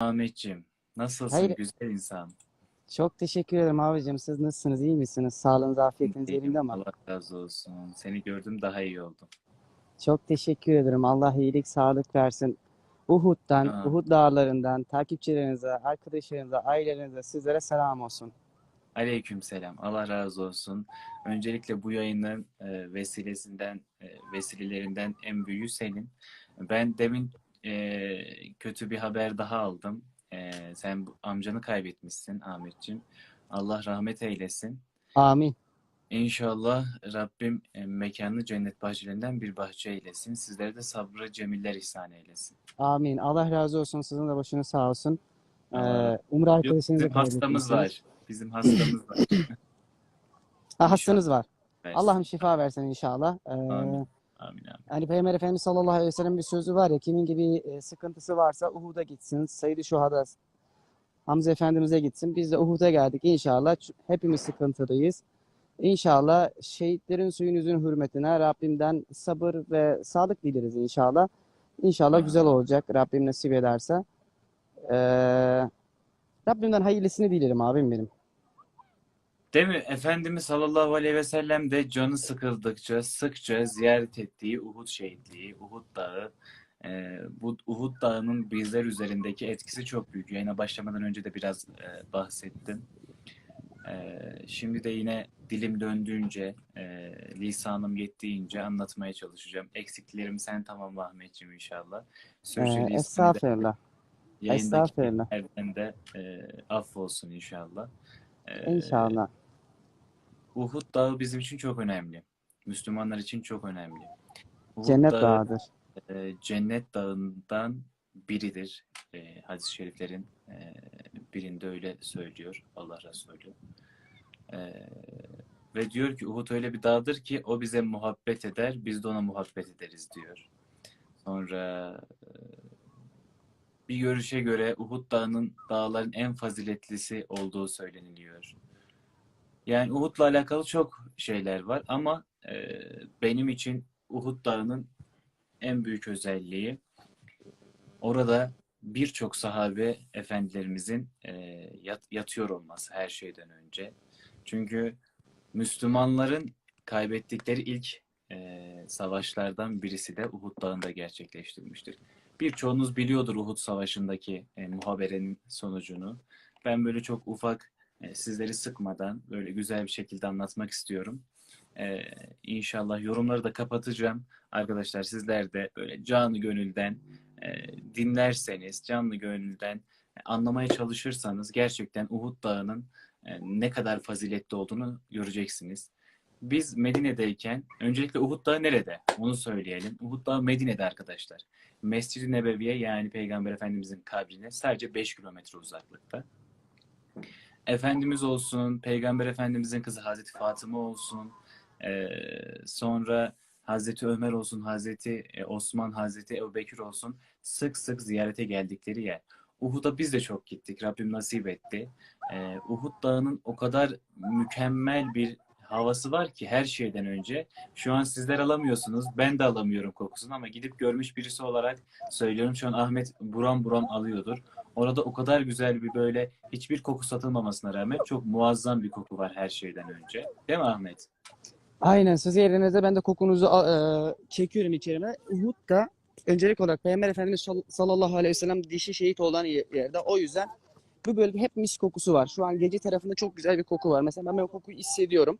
Ahmetciğim, nasılsın Hayır, güzel insan? çok teşekkür ederim abicim. Siz nasılsınız? İyi misiniz? Sağlığınız, afiyetiniz İyiyim, yerinde mi? Allah razı olsun. Seni gördüm daha iyi oldum. Çok teşekkür ederim. Allah iyilik, sağlık versin. Uhud'dan, Aa, Uhud dağlarından, takipçilerinize, arkadaşlarınıza, ailelerinize, sizlere selam olsun. aleyküm selam. Allah razı olsun. Öncelikle bu yayının vesilelerinden en büyüğü senin. Ben demin kötü bir haber daha aldım. Sen amcanı kaybetmişsin Ahmetciğim. Allah rahmet eylesin. Amin. İnşallah Rabbim mekanını cennet bahçelerinden bir bahçe eylesin. Sizlere de sabrı cemiller ihsan eylesin. Amin. Allah razı olsun. Sizin de başınız sağ olsun. Allah razı Umre olsun. Yok, arkadaşınızı bizim hastamız kaybetmişsiniz. var. Bizim hastamız var. Ha, İnşallah hastanız var. Allah'ım versin. şifa versin inşallah. Amin. Amin amin. Hani Peygamber Efendimiz sallallahu aleyhi ve sellem bir sözü var ya, kimin gibi sıkıntısı varsa Uhud'a gitsin. Seyyid-i Şuhada Hamza Efendimiz'e gitsin. Biz de Uhud'a geldik inşallah. Hepimiz sıkıntılıyız. İnşallah şehitlerin suyun yüzünün hürmetine Rabbimden sabır ve sağlık dileriz inşallah. İnşallah güzel Amin. olacak Rabbim nasip ederse. Ee, Rabbimden hayırlısını dilerim abim benim. Değil mi? Efendimiz sallallahu aleyhi ve sellem de canı sıkıldıkça sıkça ziyaret ettiği Uhud şehitliği, Uhud Dağı. Bu Uhud Dağı'nın bizler üzerindeki etkisi çok büyük. Yayına başlamadan önce de biraz bahsettim. Şimdi de yine dilim döndüğünce, lisanım yettiğince anlatmaya çalışacağım. Eksiklerimi sen tamamla Ahmetciğim inşallah. Sürçülisanı da Estağfurullah. Estağfurullah. yayındakilerden de affolsun inşallah. E, İnşallah. Uhud Dağı bizim için çok önemli. Müslümanlar için çok önemli. Uhud Cennet Dağı dağıdır. Cennet Dağı'ndan biridir. Hadis-i şeriflerin birinde öyle söylüyor Allah Resulü. E, Ve diyor ki Uhud öyle bir dağdır ki o bize muhabbet eder, biz de ona muhabbet ederiz diyor. Sonra bir görüşe göre Uhud Dağı'nın dağların en faziletlisi olduğu söyleniliyor. Yani Uhud'la alakalı çok şeyler var ama benim için Uhud Dağı'nın en büyük özelliği orada birçok sahabe efendilerimizin yatıyor olması her şeyden önce. Çünkü Müslümanların kaybettikleri ilk savaşlardan birisi de Uhud Dağı'nda gerçekleştirilmiştir. Birçoğunuz biliyordur Uhud Savaşı'ndaki muhaberenin sonucunu. Ben böyle çok ufak sizleri sıkmadan böyle güzel bir şekilde anlatmak istiyorum. İnşallah yorumları da kapatacağım. Arkadaşlar sizler de böyle canı gönülden dinlerseniz, canlı gönülden anlamaya çalışırsanız gerçekten Uhud Dağı'nın ne kadar faziletli olduğunu göreceksiniz. Biz Medine'deyken, öncelikle Uhud Dağı nerede? Onu söyleyelim. Uhud Dağı Medine'de arkadaşlar. Mescid-i Nebevi'ye yani Peygamber Efendimizin kabrine sadece 5 kilometre uzaklıkta. Efendimiz olsun, Peygamber Efendimizin kızı Hazreti Fatıma olsun, sonra Hazreti Ömer olsun, Hazreti Osman, Hazreti Ebubekir olsun sık sık ziyarete geldikleri yer. Uhud'a biz de çok gittik. Rabbim nasip etti. Uhud Dağı'nın o kadar mükemmel bir havası var ki her şeyden önce. Şu an sizler alamıyorsunuz. Ben de alamıyorum kokusunu ama gidip görmüş birisi olarak söylüyorum. Şu an Ahmet buram buram alıyordur. Orada o kadar güzel bir böyle hiçbir koku satılmamasına rağmen çok muazzam bir koku var her şeyden önce. Değil mi Ahmet? Aynen, siz yerinizde ben de kokunuzu çekiyorum içerime. Uhud'da öncelik olarak Peygamber Efendimiz sallallahu aleyhi ve sellem dişi şehit olan yerde. O yüzden bu bölge hep mis kokusu var. Şu an gece tarafında çok güzel bir koku var. Mesela ben o kokuyu hissediyorum.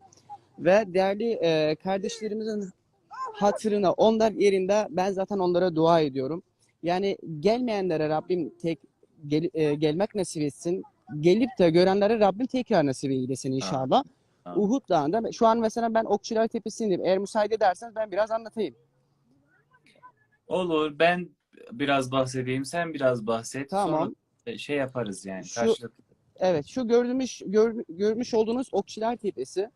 Ve değerli kardeşlerimizin hatırına, onlar yerinde ben zaten onlara dua ediyorum. Yani gelmeyenlere Rabbim gelmek nasip etsin. Gelip de görenlere Rabbim tekrar nasip eylesin Amin. inşallah. Amin. Uhud Dağı'nda şu an mesela ben Okçular Tepesi'ndeyim. Eğer müsaade ederseniz ben biraz anlatayım. Olur. Ben biraz bahsedeyim. Sen biraz bahset. Sonra Tamam. şey yaparız yani. Şu Karşılıklı. evet, şu görmüş olduğunuz Okçular Tepesi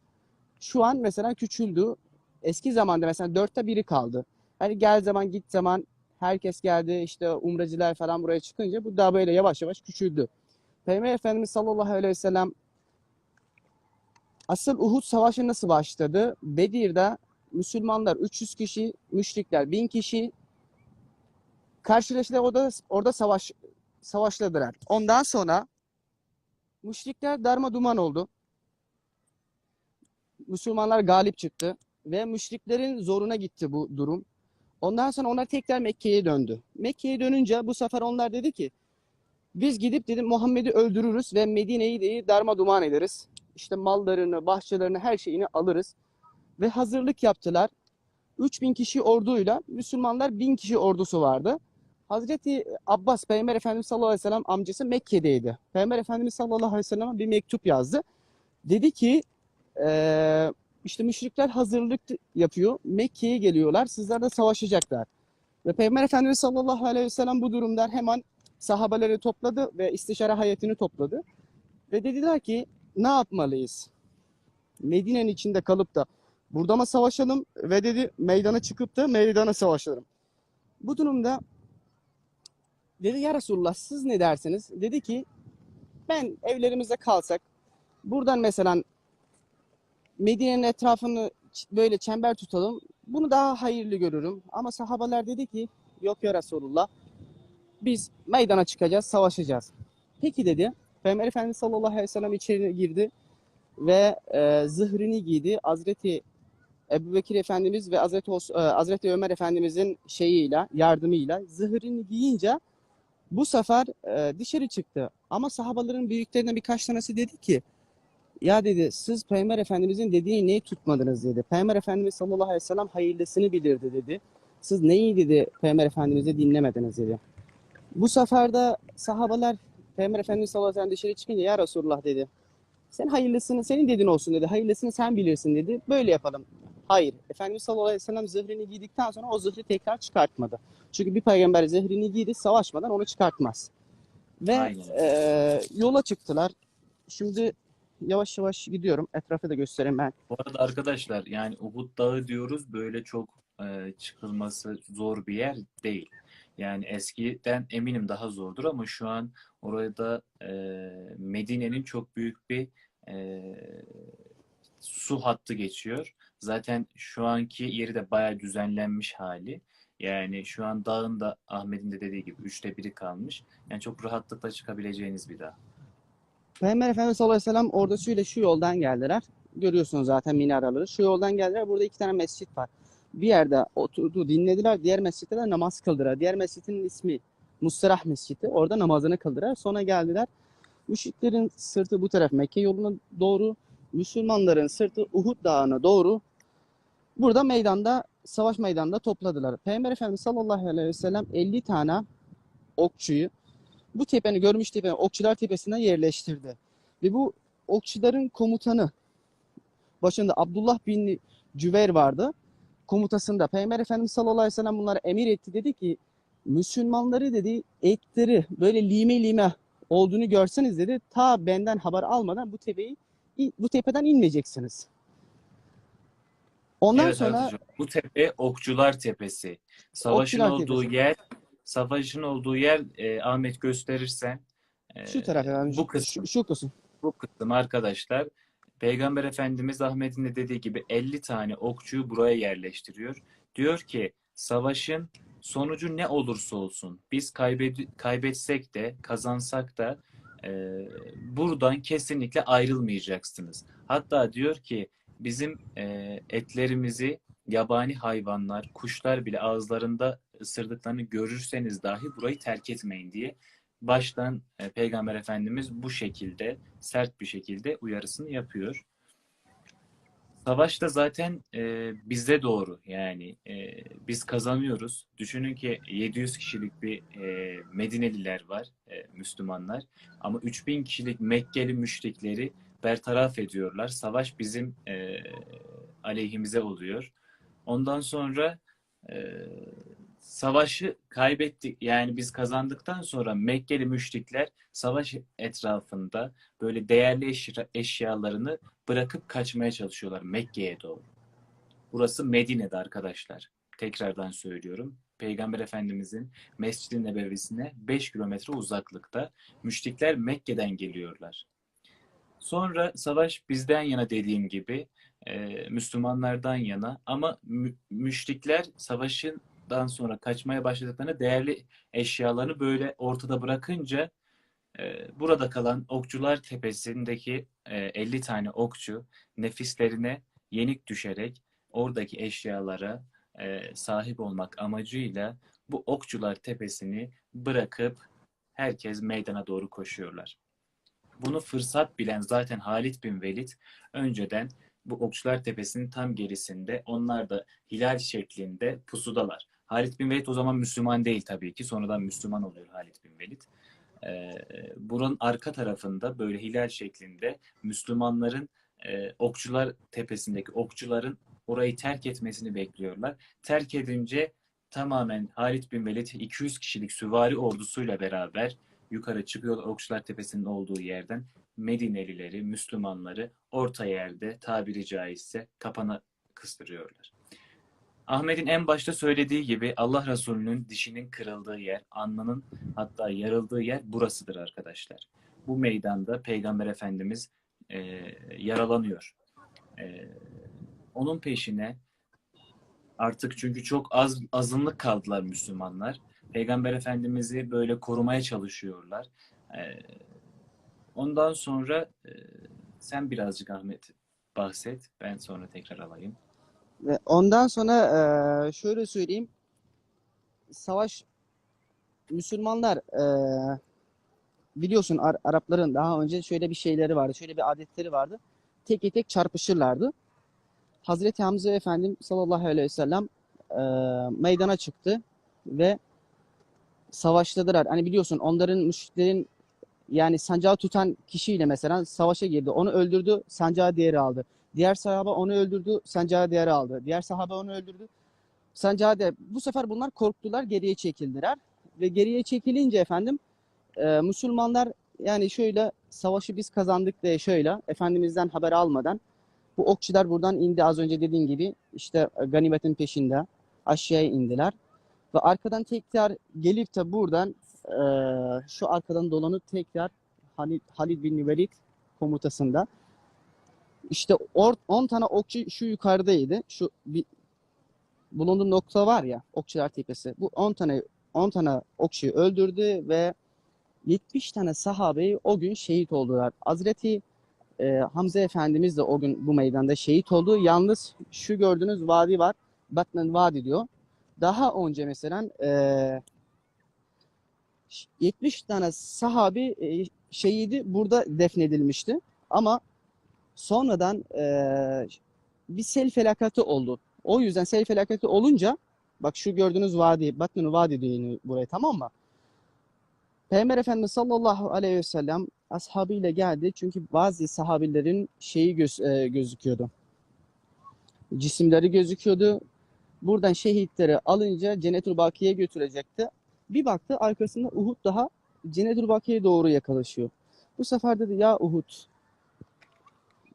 şu an mesela küçüldü. Eski zamanda mesela dörtte biri kaldı. Hani gel zaman git zaman herkes geldi, işte umracılar falan buraya çıkınca bu daha böyle yavaş yavaş küçüldü. Peygamber Efendimiz sallallahu aleyhi ve sellem asıl Uhud Savaşı nasıl başladı? Bedir'de Müslümanlar 300 kişi, müşrikler 1000 kişi karşılaştılar, orada savaş savaşladılar. Ondan sonra müşrikler darma duman oldu. Müslümanlar galip çıktı ve müşriklerin zoruna gitti bu durum. Ondan sonra onlar tekrar Mekke'ye döndü. Mekke'ye dönünce bu sefer onlar dedi ki biz gidip dedim Muhammed'i öldürürüz ve Medine'yi de darma duman ederiz. İşte mallarını, bahçelerini, her şeyini alırız. Ve hazırlık yaptılar. 3000 kişi orduyla Müslümanlar 1000 kişi ordusu vardı. Hazreti Abbas Peygamber Efendimiz sallallahu aleyhi ve sellem amcası Mekke'deydi. Peygamber Efendimiz sallallahu aleyhi ve sellem'e bir mektup yazdı. Dedi ki işte müşrikler hazırlık yapıyor. Mekke'ye geliyorlar. Sizlerle savaşacaklar. Ve Peygamber Efendimiz sallallahu aleyhi ve sellem bu durumda hemen sahabeleri topladı ve istişare hayatını topladı. Ve dediler ki ne yapmalıyız? Medine'nin içinde kalıp da burada mı savaşalım ve dedi meydana çıkıp da meydana savaşalım. Bu durumda dedi ya Resulullah siz ne dersiniz? Dedi ki ben evlerimizde kalsak buradan mesela Medine'nin etrafını böyle çember tutalım. Bunu daha hayırlı görürüm. Ama sahabeler dedi ki yok ya Resulullah biz meydana çıkacağız, savaşacağız. Peki dedi. Peygamber Efendimiz sallallahu aleyhi ve sellem içeri girdi ve zırhını giydi. Hazreti Ebubekir Efendimiz ve Hazreti Ömer Efendimizin şeyiyle, yardımıyla zırhını giyince bu sefer dışarı çıktı. Ama sahabaların büyüklerinden birkaç tanesi dedi ki ya dedi siz Peygamber Efendimizin dediğini neyi tutmadınız dedi. Peygamber Efendimiz sallallahu aleyhi ve sellem hayırlısını bilirdi dedi. Siz neyi dedi Peygamber Efendimiz'i dinlemediniz dedi. Bu sefer de sahabeler Peygamber Efendimiz sallallahu aleyhi ve sellem dışarı çıkınca ya Resulullah dedi. Sen hayırlısını senin dediğin olsun dedi. Hayırlısını sen bilirsin dedi. Böyle yapalım. Hayır. Efendimiz sallallahu aleyhi ve sellem zırhını giydikten sonra o zırhı tekrar çıkartmadı. Çünkü bir peygamber zırhını giydi savaşmadan onu çıkartmaz. Ve Aynen. yola çıktılar. Şimdi yavaş yavaş gidiyorum. Etrafı da göstereyim ben. Bu arada arkadaşlar yani Uhud Dağı diyoruz böyle çok çıkılması zor bir yer değil. Yani eskiden eminim daha zordur ama şu an orada Medine'nin çok büyük bir e, su hattı geçiyor. Zaten şu anki yeri de bayağı düzenlenmiş hali. Yani şu an dağın da Ahmet'in de dediği gibi 1/3 kalmış. Yani çok rahatlıkla çıkabileceğiniz bir dağ. Peygamber Efendimiz sallallahu aleyhi ve sellem ordusuyla şu yoldan geldiler. Görüyorsunuz zaten minaraları. Şu yoldan geldiler. Burada 2 tane mescit var. Bir yerde oturdu, dinlediler. Diğer mescitte de namaz kıldılar. Diğer mescitin ismi Mustarah Mescidi. Orada namazını kıldılar. Sonra geldiler. Müşriklerin sırtı bu taraf Mekke yoluna doğru. Müslümanların sırtı Uhud Dağı'na doğru. Burada meydanda, savaş meydanında topladılar. Peygamber Efendimiz sallallahu aleyhi ve sellem 50 tane okçuyu bu tepenin görmüş tepenin Okçular Tepesi'ne yerleştirdi. Ve bu okçuların komutanı başında Abdullah bin Cüveyr vardı. Komutasında Peygamber Efendimiz sallallahu aleyhi ve sellem bunlara emir etti. Dedi ki Müslümanları dedi etleri böyle lime lime olduğunu görseniz dedi ta benden haber almadan bu tepeden inmeyeceksiniz. Ondan Evet sonra Ertuğrul. Bu tepe Okçular Tepesi. Savaşın Okçular olduğu Tepesi. yer, savaşın olduğu yer Ahmet gösterirsen Şu taraf efendim bu kısım. şu kısım. Bu kısım arkadaşlar. Peygamber Efendimiz Ahmet'in de dediği gibi 50 tane okçuyu buraya yerleştiriyor. Diyor ki savaşın sonucu ne olursa olsun biz kaybetsek de kazansak da buradan kesinlikle ayrılmayacaksınız. Hatta diyor ki bizim etlerimizi yabani hayvanlar, kuşlar bile ağızlarında ısırdıklarını görürseniz dahi burayı terk etmeyin diye baştan Peygamber Efendimiz bu şekilde sert bir şekilde uyarısını yapıyor. Savaş da zaten bize doğru yani biz kazanıyoruz. Düşünün ki 700 kişilik bir Medineliler var, Müslümanlar. Ama 3000 kişilik Mekkeli müşrikleri bertaraf ediyorlar. Savaş bizim aleyhimize oluyor. Ondan sonra e, savaşı kaybettik. Yani biz kazandıktan sonra Mekkeli müşrikler savaş etrafında böyle değerli eşyalarını bırakıp kaçmaya çalışıyorlar Mekke'ye doğru. Burası Medine'de arkadaşlar. Tekrardan söylüyorum. Peygamber Efendimizin Mescid-i Nebevisine 5 kilometre uzaklıkta. Müşrikler Mekke'den geliyorlar. Sonra savaş bizden yana dediğim gibi Müslümanlardan yana ama müşrikler savaşın Uhud'dan sonra kaçmaya başladıklarında değerli eşyalarını böyle ortada bırakınca burada kalan Okçular Tepesi'ndeki 50 tane okçu nefislerine yenik düşerek oradaki eşyalara sahip olmak amacıyla bu Okçular Tepesi'ni bırakıp herkes meydana doğru koşuyorlar. Bunu fırsat bilen zaten Halid bin Velid önceden bu Okçular Tepesi'nin tam gerisinde, onlar da hilal şeklinde pusudalar. Halid bin Velid o zaman Müslüman değil tabii ki. Sonradan Müslüman oluyor Halid bin Velid. Buranın arka tarafında böyle hilal şeklinde Müslümanların Okçular Tepesi'ndeki okçuların orayı terk etmesini bekliyorlar. Terk edince tamamen Halid bin Velid 200 kişilik süvari ordusuyla beraber yukarı çıkıyorlar Okçular Tepesi'nin olduğu yerden. Medinelileri, Müslümanları orta yerde tabiri caizse kapana kıstırıyorlar. Ahmet'in en başta söylediği gibi Allah Resulü'nün dişinin kırıldığı yer, alnının hatta yarıldığı yer burasıdır arkadaşlar. Bu meydanda Peygamber Efendimiz e, yaralanıyor. E, Onun peşine artık çünkü çok azınlık kaldılar Müslümanlar. Peygamber Efendimiz'i böyle korumaya çalışıyorlar. E, Ondan sonra sen birazcık Ahmet bahset. Ben sonra tekrar alayım. Ve ondan sonra şöyle söyleyeyim. Savaş Müslümanlar biliyorsun Arapların daha önce şöyle bir şeyleri vardı. Şöyle bir adetleri vardı. Tek tek çarpışırlardı. Hazreti Hamza Efendim sallallahu aleyhi ve sellem meydana çıktı ve savaşladılar. Hani biliyorsun onların müşriklerin yani sancağı tutan kişiyle mesela savaşa girdi. Onu öldürdü, sancağı diğeri aldı. Diğer sahabe onu öldürdü, sancağı diğeri aldı. Diğer sahabe onu öldürdü, sancağı diğeri. Bu sefer bunlar korktular, geriye çekildiler. Ve geriye çekilince efendim Müslümanlar yani şöyle savaşı biz kazandık diye şöyle Efendimiz'den haber almadan bu okçular buradan indi az önce dediğim gibi işte ganimetin peşinde aşağıya indiler. Ve arkadan tekrar gelip de buradan şu arkadan dolanıp tekrar Halid bin Velid komutasında işte 10 tane okçu şu yukarıdaydı. Şu bir bulunduğu nokta var ya Okçular Tepesi. Bu 10 tane okçuyu öldürdü ve 70 tane sahabeyi o gün şehit oldular. Hazreti Hamza Efendimiz de o gün bu meydanda şehit oldu. Yalnız şu gördüğünüz vadi var. Batman Vadi diyor. Daha önce mesela 70 tane sahabi şehidi burada defnedilmişti. Ama sonradan bir sel felaketi oldu. O yüzden sel felaketi olunca bak şu gördüğünüz vadi, Batman Vadi diyor buraya, tamam mı? Peygamber Efendimiz sallallahu aleyhi ve sellem ashabıyla geldi. Çünkü bazı sahabilerin şeyi gözüküyordu. Cisimleri gözüküyordu. Buradan şehitleri alınca Cennet-ül Bakiye'ye götürecekti. Bir baktı arkasında Uhud daha Cennet-ül Bakiye'ye doğru yaklaşıyor. Bu sefer dedi ya Uhud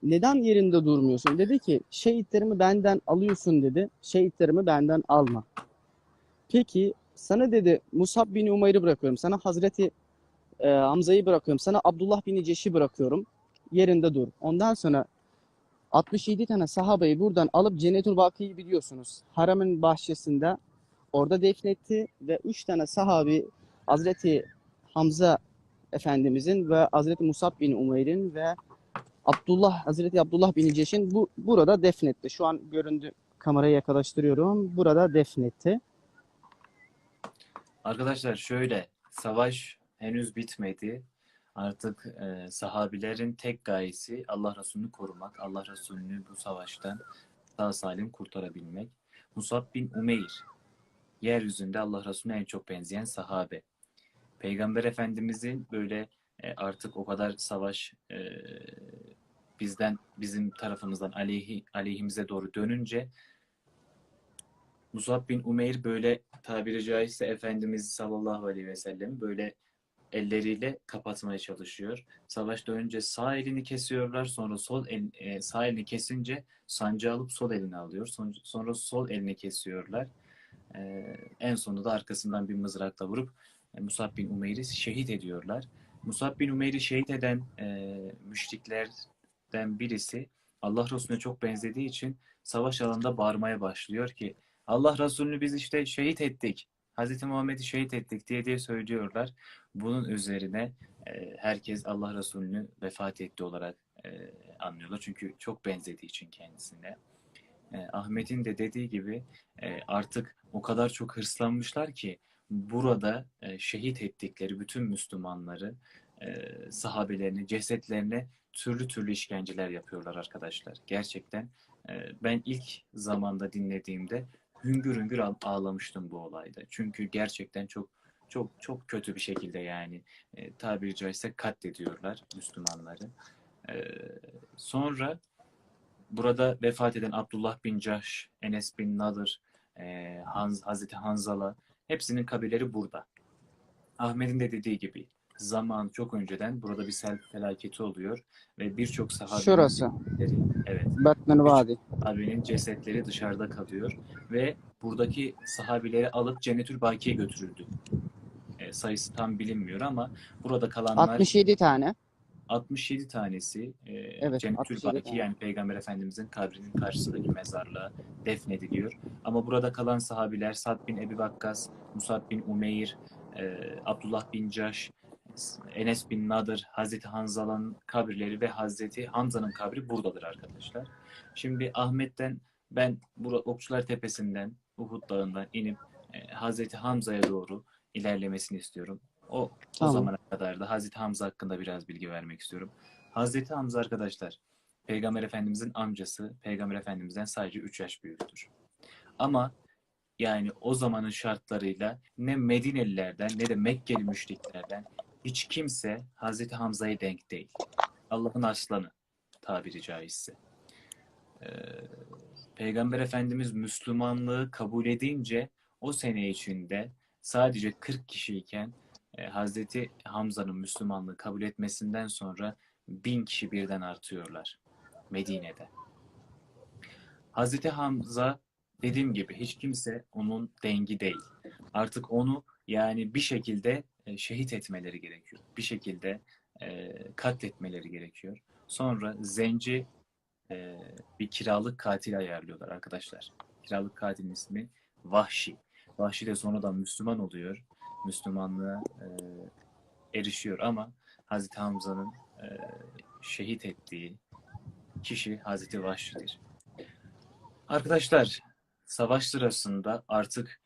neden yerinde durmuyorsun? Dedi ki şehitlerimi benden alıyorsun dedi. Şehitlerimi benden alma. Peki sana dedi Musab bin Umayr'ı bırakıyorum. Sana Hazreti Hamza'yı bırakıyorum. Sana Abdullah bin Ceş'i bırakıyorum. Yerinde dur. Ondan sonra 67 tane sahabeyi buradan alıp Cennetül Baki'yi biliyorsunuz. Haram'ın bahçesinde orada defnetti ve 3 tane sahabi Hazreti Hamza Efendimizin ve Hazreti Musab bin Umeyr'in ve Hazreti Abdullah bin Ceş'in burada defnetti. Şu an göründü, kameraya yaklaştırıyorum. Burada defnetti. Arkadaşlar şöyle, savaş henüz bitmedi. Artık sahabilerin tek gayesi Allah Resulü'nü korumak, Allah Resulü'nü bu savaştan sağ salim kurtarabilmek. Musab bin Umeyr, yeryüzünde Allah Resulü'ne en çok benzeyen sahabe. Peygamber Efendimizin böyle artık o kadar savaş bizim tarafımızdan aleyhimize doğru dönünce Musab bin Umeyr böyle tabiri caizse Efendimiz sallallahu aleyhi ve sellem böyle elleriyle kapatmaya çalışıyor. Savaşta önce sağ elini kesiyorlar, sonra sağ elini kesince sancağı alıp sol elini alıyor. Sonra sol elini kesiyorlar. En sonunda da arkasından bir mızrakla vurup Musab bin Umeyr'i şehit ediyorlar. Musab bin Umeyr'i şehit eden müşriklerden birisi Allah Resulüne çok benzediği için savaş alanında bağırmaya başlıyor ki Allah Resulü'nü biz işte şehit ettik. Hazreti Muhammed'i şehit ettik diye söylüyorlar. Bunun üzerine herkes Allah Resulü'nü vefat etti olarak anlıyorlar. Çünkü çok benzediği için kendisine. Ahmet'in de dediği gibi artık o kadar çok hırslanmışlar ki burada şehit ettikleri bütün Müslümanları, sahabelerini, cesetlerine türlü türlü işkenceler yapıyorlar arkadaşlar. Gerçekten ben ilk zamanda dinlediğimde hüngür hüngür ağlamıştım bu olayda. Çünkü gerçekten çok çok çok kötü bir şekilde yani tabiri caizse katlediyorlar Müslümanları. E, Sonra burada vefat eden Abdullah bin Cahş, Enes bin Nadır, Hazreti Hanzala hepsinin kabirleri burada. Ahmet'in de dediği gibi zaman çok önceden burada bir sel felaketi oluyor ve birçok sahabenin Şurası. cesetleri, evet, Batman birçok Vadi. sahabenin cesetleri dışarıda kalıyor ve buradaki sahabeleri alıp Cennetül Baki'ye götürüldü. Sayısı tam bilinmiyor ama burada kalanlar 67 tane. 67 tanesi Evet, Cennetül 67 Baki tane. yani Peygamber Efendimizin kabrinin karşısındaki mezarlığa defnediliyor. Ama burada kalan sahabiler Sa'd bin Ebi Vakkas, Musab bin Umeyr, Abdullah bin Caş, Enes bin Nadır, Hazreti Hanzala'nın kabirleri ve Hazreti Hamza'nın kabri buradadır arkadaşlar. Şimdi Ahmet'ten ben Okçular Tepesi'nden, Uhud Dağı'ndan inip Hazreti Hamza'ya doğru ilerlemesini istiyorum. O Tamam. zamana kadar da Hazreti Hamza hakkında biraz bilgi vermek istiyorum. Hazreti Hamza arkadaşlar, Peygamber Efendimizin amcası, Peygamber Efendimizden sadece 3 yaş büyüktür. Ama yani o zamanın şartlarıyla ne Medinelilerden ne de Mekkeli müşriklerden hiç kimse Hazreti Hamza'ya denk değil. Allah'ın aslanı tabiri caizse. Ee, Peygamber Efendimiz Müslümanlığı kabul edince o sene içinde sadece 40 kişiyken Hazreti Hamza'nın Müslümanlığı kabul etmesinden sonra 1000 kişi birden artıyorlar Medine'de. Hazreti Hamza dediğim gibi hiç kimse onun dengi değil. Artık onu yani bir şekilde şehit etmeleri gerekiyor. Bir şekilde katletmeleri gerekiyor. Sonra zenci bir kiralık katil ayarlıyorlar arkadaşlar. Kiralık katilin ismi Vahşi. Vahşi de sonradan Müslüman oluyor. Müslümanlığa erişiyor ama Hazreti Hamza'nın e, şehit ettiği kişi Hazreti Vahşi'dir. Arkadaşlar savaş sırasında artık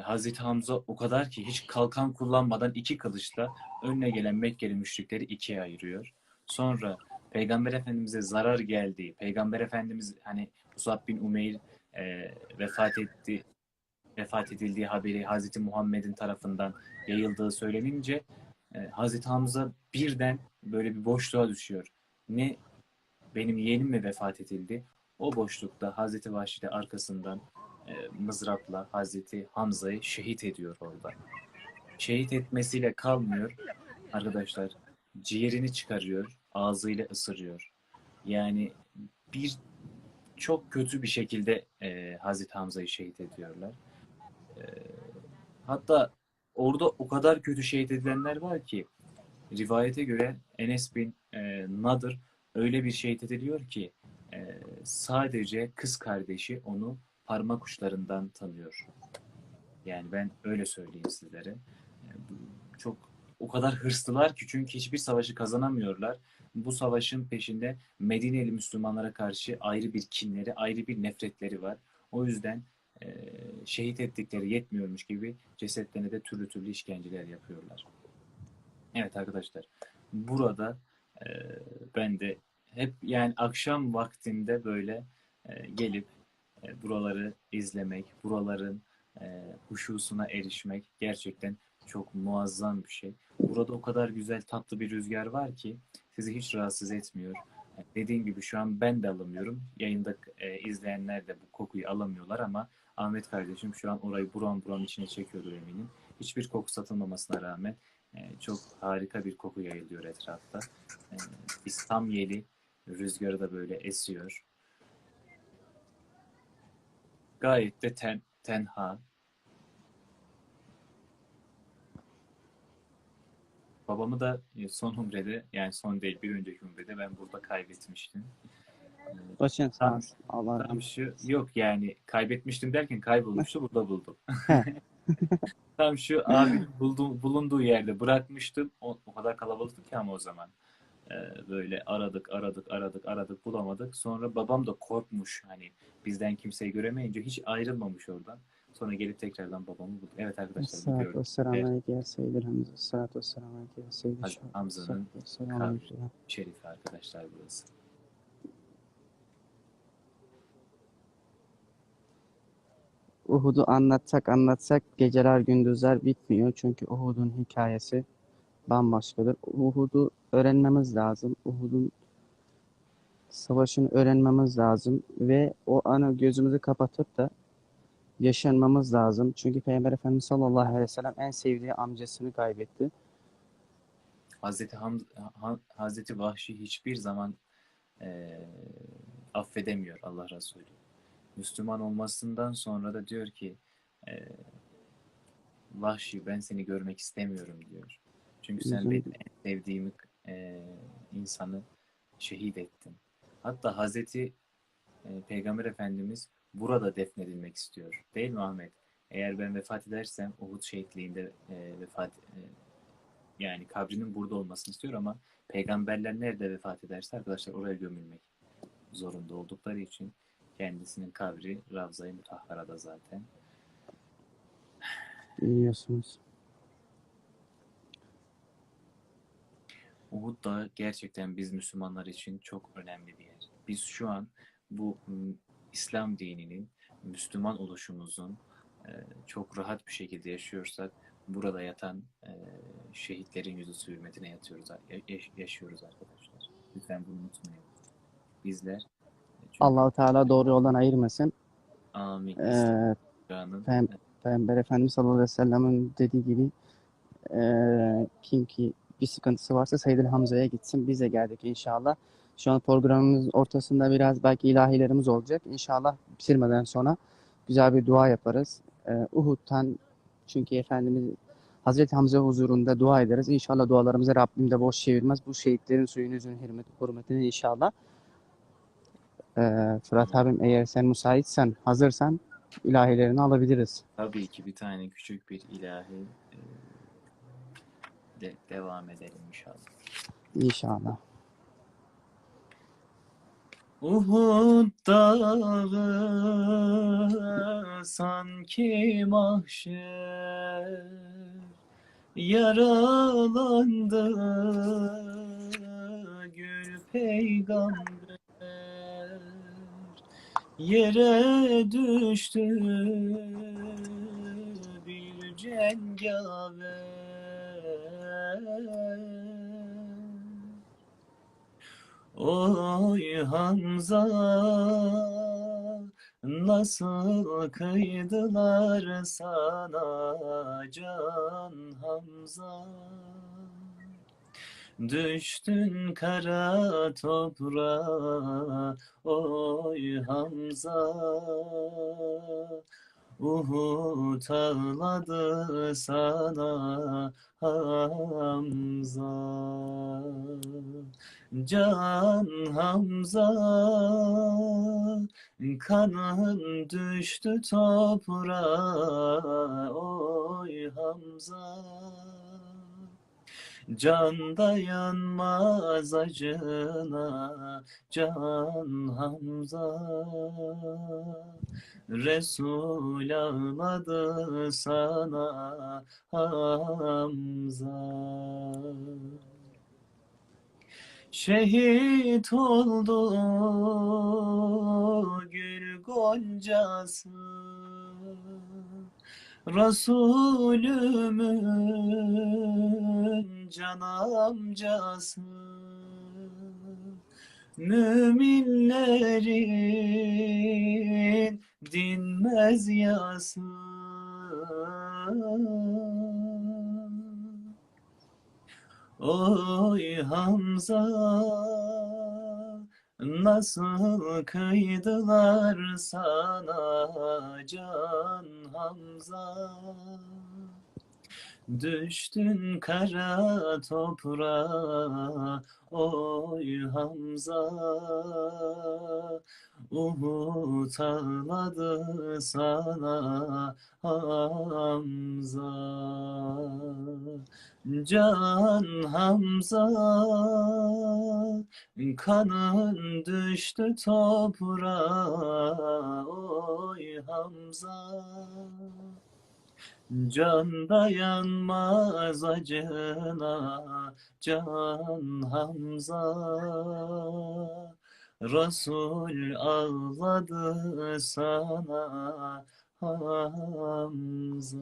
Hazreti Hamza o kadar ki hiç kalkan kullanmadan iki kılıçla önüne gelen Mekkeli müşrikleri ikiye ayırıyor. Sonra Peygamber Efendimiz'e zarar geldiği, Peygamber Efendimiz hani Musab bin Umeyr vefat etti, vefat edildiği haberi Hazreti Muhammed'in tarafından yayıldığı söylenince Hazreti Hamza birden böyle bir boşluğa düşüyor. Ne benim yeğenim mi vefat edildi? O boşlukta Hazreti Vahşi de arkasından mızrapla Hazreti Hamza'yı şehit ediyor orada. Şehit etmesiyle kalmıyor arkadaşlar. Ciğerini çıkarıyor, ağzıyla ısırıyor. Yani bir çok kötü bir şekilde Hazreti Hamza'yı şehit ediyorlar. E, Hatta orada o kadar kötü şehit edilenler var ki rivayete göre Enes bin Nadır öyle bir şehit ediliyor ki sadece kız kardeşi onu parmak uçlarından tanıyor. Yani ben öyle söyleyeyim sizlere. Çok o kadar hırslılar ki çünkü hiçbir savaşı kazanamıyorlar. Bu savaşın peşinde Medineli Müslümanlara karşı ayrı bir kinleri, ayrı bir nefretleri var. O yüzden şehit ettikleri yetmiyormuş gibi cesetlerine de türlü türlü işkenceler yapıyorlar. Evet arkadaşlar, burada e, ben de hep yani akşam vaktinde böyle gelip buraları izlemek, buraların huşusuna erişmek gerçekten çok muazzam bir şey. Burada o kadar güzel tatlı bir rüzgar var ki sizi hiç rahatsız etmiyor. Dediğim gibi şu an ben de alamıyorum. Yayında izleyenler de bu kokuyu alamıyorlar ama Ahmet kardeşim şu an orayı buram buram içine çekiyordur eminim. Hiçbir koku satılmamasına rağmen çok harika bir koku yayılıyor etrafta. E, İstamyeli rüzgarı da böyle esiyor. Gayet de tenha. Babamı da son umrede yani son değil bir önceki umrede ben burada kaybetmiştim. Başın sağ Tam, olsun. Allah razı tam olsun. şu yok yani kaybetmiştim derken kaybolmuştu, burada buldum. He. Tam şu abinin bulunduğu yerde bırakmıştım. O kadar kalabalıktı ki ama o zaman. Böyle aradık, aradık, aradık, aradık, bulamadık. Sonra babam da korkmuş. Hani bizden kimseyi göremeyince hiç ayrılmamış oradan. Sonra gelip tekrardan babamı buldu. Evet arkadaşlar, bu Esselatu gördüğünüz vesselamu yer aleyke ya seyyidil Hamza. Esselatu vesselamu aleyke ya seyyidil Hazreti Şuhada. Hamza'nın Esselatu vesselamu kabri aleyke. şerifi arkadaşlar burası. Uhud'u anlatsak geceler gündüzler bitmiyor. Çünkü Uhud'un hikayesi bambaşkadır. Uhud'u öğrenmemiz lazım. Uhud'un savaşını öğrenmemiz lazım ve o anı gözümüzü kapatıp da yaşanmamız lazım. Çünkü Peygamber Efendimiz sallallahu aleyhi ve sellem en sevdiği amcasını kaybetti. Hazreti Vahşi hiçbir zaman eee, affedemiyor Allah Resulü. Müslüman olmasından sonra da diyor ki eee, Vahşi, ben seni görmek istemiyorum diyor. Çünkü sen Bizim benim en sevdiğim insanı şehit ettin. Hatta Hazreti Peygamber Efendimiz burada defnedilmek istiyor. Değil mi Ahmet? Eğer ben vefat edersem Uhud şehitliğinde yani kabrinin burada olmasını istiyor ama peygamberler nerede vefat ederse arkadaşlar oraya gömülmek zorunda oldukları için kendisinin kabri Ravza-i Mutahhara'da zaten. biliyorsunuz. Uhud Dağı gerçekten biz Müslümanlar için çok önemli bir yer. Biz şu an bu İslam dininin, Müslüman oluşumuzun çok rahat bir şekilde yaşıyorsak burada yatan şehitlerin yüzü hürmetine yaşıyoruz arkadaşlar. Lütfen bunu unutmayın. Bizler çünkü Allah-u Teala doğru yoldan ayırmasın. amin Ee, İslam'ın Peygamber Efendimiz sallallahu aleyhi ve sellem'in dediği gibi kim ki bir sıkıntısı varsa Seyyidil Hamza'ya gitsin. Biz de geldik inşallah. Şu an programımız ortasında biraz belki ilahilerimiz olacak. İnşallah bitirmeden sonra güzel bir dua yaparız. Uhud'dan çünkü Efendimiz Hazreti Hamza huzurunda dua ederiz. İnşallah dualarımızı Rabbim de boş çevirmez. Bu şehitlerin suyun yüzünün hürmetine inşallah. Fırat amin. abim eğer sen müsaitsen, hazırsan ilahilerini alabiliriz. Tabii ki bir tane küçük bir ilahi devam edelim inşallah. İnşallah. Uhud dağı sanki mahşer, yaralandı gül peygamber, yere düştü bir cengaver. Oy Hamza, nasıl kıydılar sana can Hamza. Düştün kara toprağa, oy Hamza. Uhud ağladı sana Hamza. Can Hamza, kanın düştü toprağa, oy Hamza. Can dayanmaz acına, can Hamza. Resul ağladı sana Hamza. Şehit oldu gül goncası, Resulümün can amcası, müminlerin dinmez yası. Oy Hamza, nasıl kıydılar sana can Hamza. Düştün kara toprağa, oy Hamza. Uhud ağladı sana Hamza. Can Hamza, kanın düştü toprağa, oy Hamza. Can dayanmaz acına, Can Hamza. Resul ağladı sana Hamza.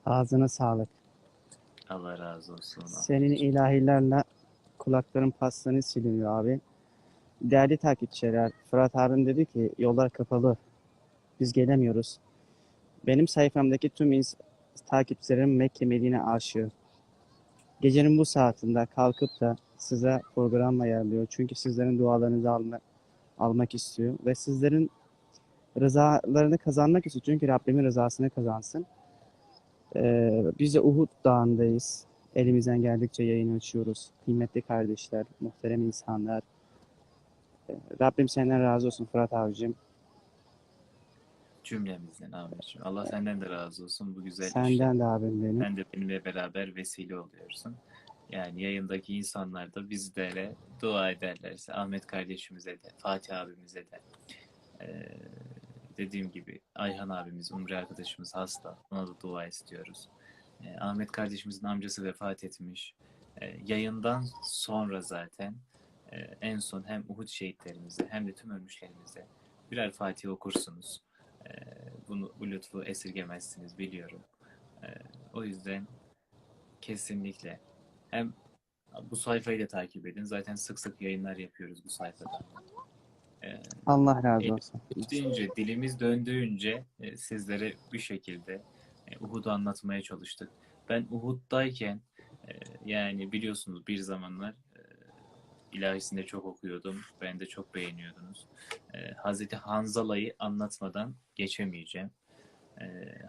Ağzına sağlık. Allah razı olsun Senin Ahmetciğim. ilahilerle kulakların paslanı siliniyor abi. Değerli takipçiler, Fırat abim dedi ki yollar kapalı, biz gelemiyoruz. Benim sayfamdaki tüm takipçilerim Mekke Medine aşığı. Gecenin bu saatinde kalkıp da size program ayarlıyor. Çünkü sizlerin dualarınızı almak istiyor ve sizlerin rızalarını kazanmak istiyor. Çünkü Rabbimin rızasını kazansın. Biz de Uhud Dağı'ndayız. Elimizden geldikçe yayın açıyoruz. Kıymetli kardeşler, muhterem insanlar. Rabbim senden razı olsun Fırat abicim. Cümlemizden Ahmetciğim. Allah senden de razı olsun bu güzel işe. Senden de abim benim. Sen de benimle beraber vesile oluyorsun. Yani yayındaki insanlar da bizlere dua ederlerse, Ahmet kardeşimize de, Fatih abimize de, eee, dediğim gibi Ayhan abimiz, Umre arkadaşımız hasta. Ona da dua istiyoruz. Ahmet kardeşimizin amcası vefat etmiş. Yayından sonra zaten en son hem Uhud şehitlerimize hem de tüm ölmüşlerimize birer Fatih okursunuz. Bu lütfu esirgemezsiniz biliyorum. Ee, O yüzden kesinlikle hem bu sayfayı da takip edin. Zaten sık sık yayınlar yapıyoruz bu sayfada. Ee, Allah razı Elimiz olsun. düştüğünce, dilimiz döndüğünce sizlere bir şekilde Uhud'u anlatmaya çalıştık. Ben Uhud'dayken yani biliyorsunuz bir zamanlar ilahisinde çok okuyordum. Ben de çok beğeniyordunuz. Hazreti Hanzala'yı anlatmadan geçemeyeceğim.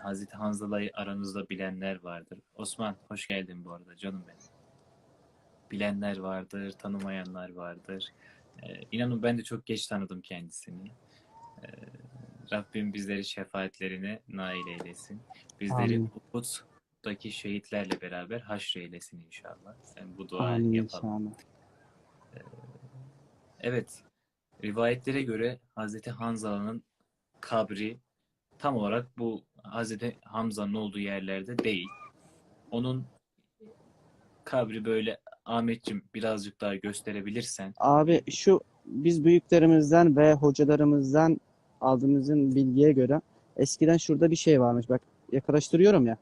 Hazreti Hanzala'yı aranızda bilenler vardır. Osman hoş geldin bu arada canım benim. Bilenler vardır, tanımayanlar vardır. İnanın ben de çok geç tanıdım kendisini. Ee, Rabbim bizleri şefaatlerine nail eylesin. Bizleri Amin. Uhud'daki şehitlerle beraber haşreylesin inşallah. Bu dua Amin yapalım. inşallah. Evet, rivayetlere göre Hazreti Hanzala'nın kabri tam olarak bu Hazreti Hamza'nın olduğu yerlerde değil. Onun kabri böyle Ahmetçim birazcık daha gösterebilirsen. Abi şu biz büyüklerimizden ve hocalarımızdan aldığımızın bilgiye göre eskiden şurada bir şey varmış. Bak yaklaştırıyorum ya.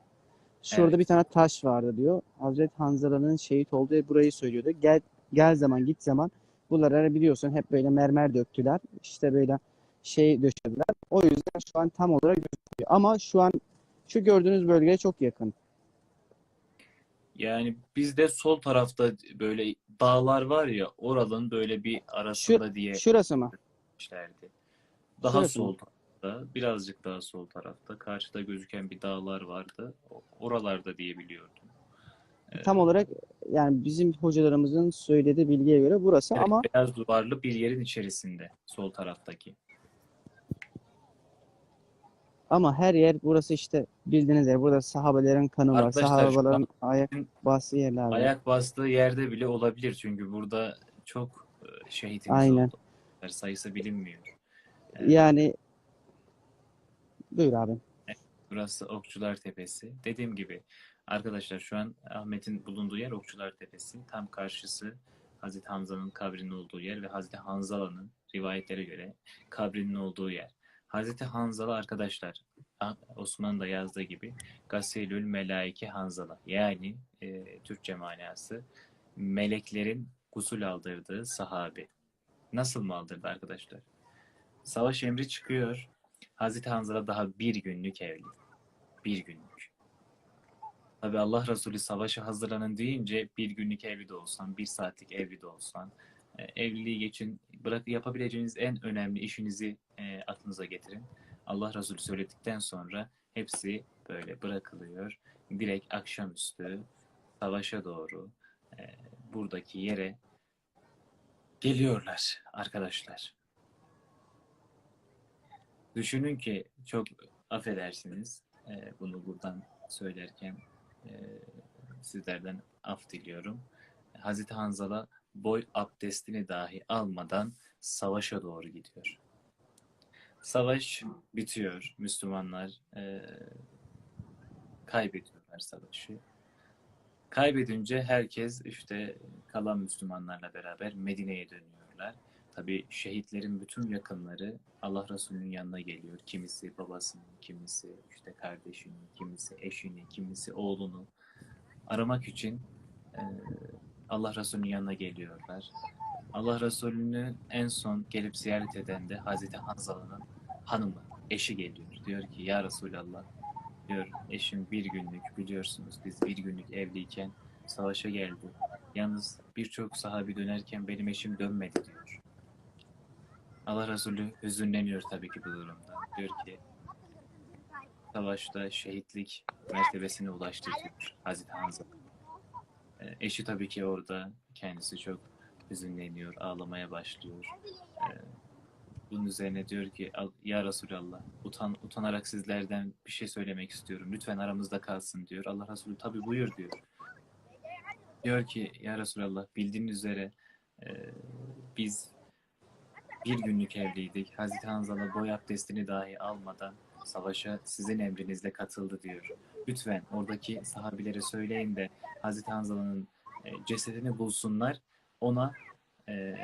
Şurada bir Evet. tane taş vardı diyor. Hazreti Hanzala'nın şehit olduğu burayı söylüyordu. Gel zaman git zaman buralara biliyorsun hep böyle mermer döktüler. İşte böyle şey döşediler. O yüzden şu an tam olarak gözüküyor. Ama şu an şu gördüğünüz bölgeye çok yakın. Yani bizde sol tarafta böyle dağlar var ya oranın böyle bir Şu arasında diye şurası mı? işlerdi. Daha Şurası mı? sol tarafta, birazcık daha sol tarafta karşıda gözüken bir dağlar vardı. Oralarda diye biliyordum. Ee, Tam olarak yani bizim hocalarımızın söylediği bilgiye göre burası evet, ama beyaz duvarlı bir yerin içerisinde sol taraftaki. her yer burası işte bildiğiniz yer. Burada sahabelerin kanı var. Arkadaşlar şu an Sahabelerin ayak bastığı yerler var. ayak bastığı yerde bile olabilir çünkü burada çok şehitimiz Aynen. oldu. Sayısı bilinmiyor. Ee, Yani buyur abi. Burası Okçular Tepesi. Dediğim gibi arkadaşlar şu an Ahmet'in bulunduğu yer Okçular Tepesi. Tam karşısı Hazreti Hamza'nın kabrinin olduğu yer ve Hazreti Hanzala'nın rivayetlere göre kabrinin olduğu yer. Hazreti Hanzala arkadaşlar Osman'ın da yazdığı gibi Gaselül Melaike Hanzala yani Türkçe manası meleklerin gusül aldırdığı sahabi. Nasıl mı aldırdı arkadaşlar? Savaş emri çıkıyor. Hazreti Hanzala daha bir günlük evli. Bir günlük. Tabi Allah Resulü savaşa hazırlanın deyince bir günlük evli de olsan, bir saatlik evli de olsan, evliliği geçin, yapabileceğiniz en önemli işinizi aklınıza getirin. Allah Resulü söyledikten sonra hepsi böyle bırakılıyor. Direkt akşamüstü savaşa doğru e, buradaki yere geliyorlar arkadaşlar. Düşünün ki çok affedersiniz bunu buradan söylerken e, sizlerden af diliyorum. Hazreti Hanzala boy abdestini dahi almadan savaşa doğru gidiyor. Savaş bitiyor. Müslümanlar kaybediyorlar savaşı. Kaybedince herkes işte kalan Müslümanlarla beraber Medine'ye dönüyorlar. Tabii şehitlerin bütün yakınları Allah Resulü'nün yanına geliyor. Kimisi babasını, kimisi işte kardeşini, kimisi eşini, kimisi oğlunu aramak için e, Allah Resulü'nün yanına geliyorlar. Allah Resulü'nü en son gelip ziyaret eden de Hazreti Hanzala'nın hanımı, eşi geliyor. Diyor ki ya Resulallah, diyor eşim bir günlük, biliyorsunuz biz bir günlük evliyken savaşa geldi. Yalnız birçok sahabi dönerken benim eşim dönmedi diyor. Allah Resulü hüzünleniyor tabii ki bu durumda. Diyor ki savaşta şehitlik mertebesine ulaştı diyor Hazreti Hamza. Eşi tabii ki orada kendisi çok hüzünleniyor, ağlamaya başlıyor. E, Bunun üzerine diyor ki ya Resulallah utanarak sizlerden bir şey söylemek istiyorum. Lütfen aramızda kalsın diyor. Allah Resulü tabii buyur diyor. Diyor ki ya Resulallah bildiğiniz üzere e, biz bir günlük evliydik. Hazreti Hanzala boy abdestini dahi almadan savaşa sizin emrinizle katıldı diyor. Lütfen oradaki sahabilere söyleyin de Hazreti Hanzala'nın cesedini bulsunlar. Ona e,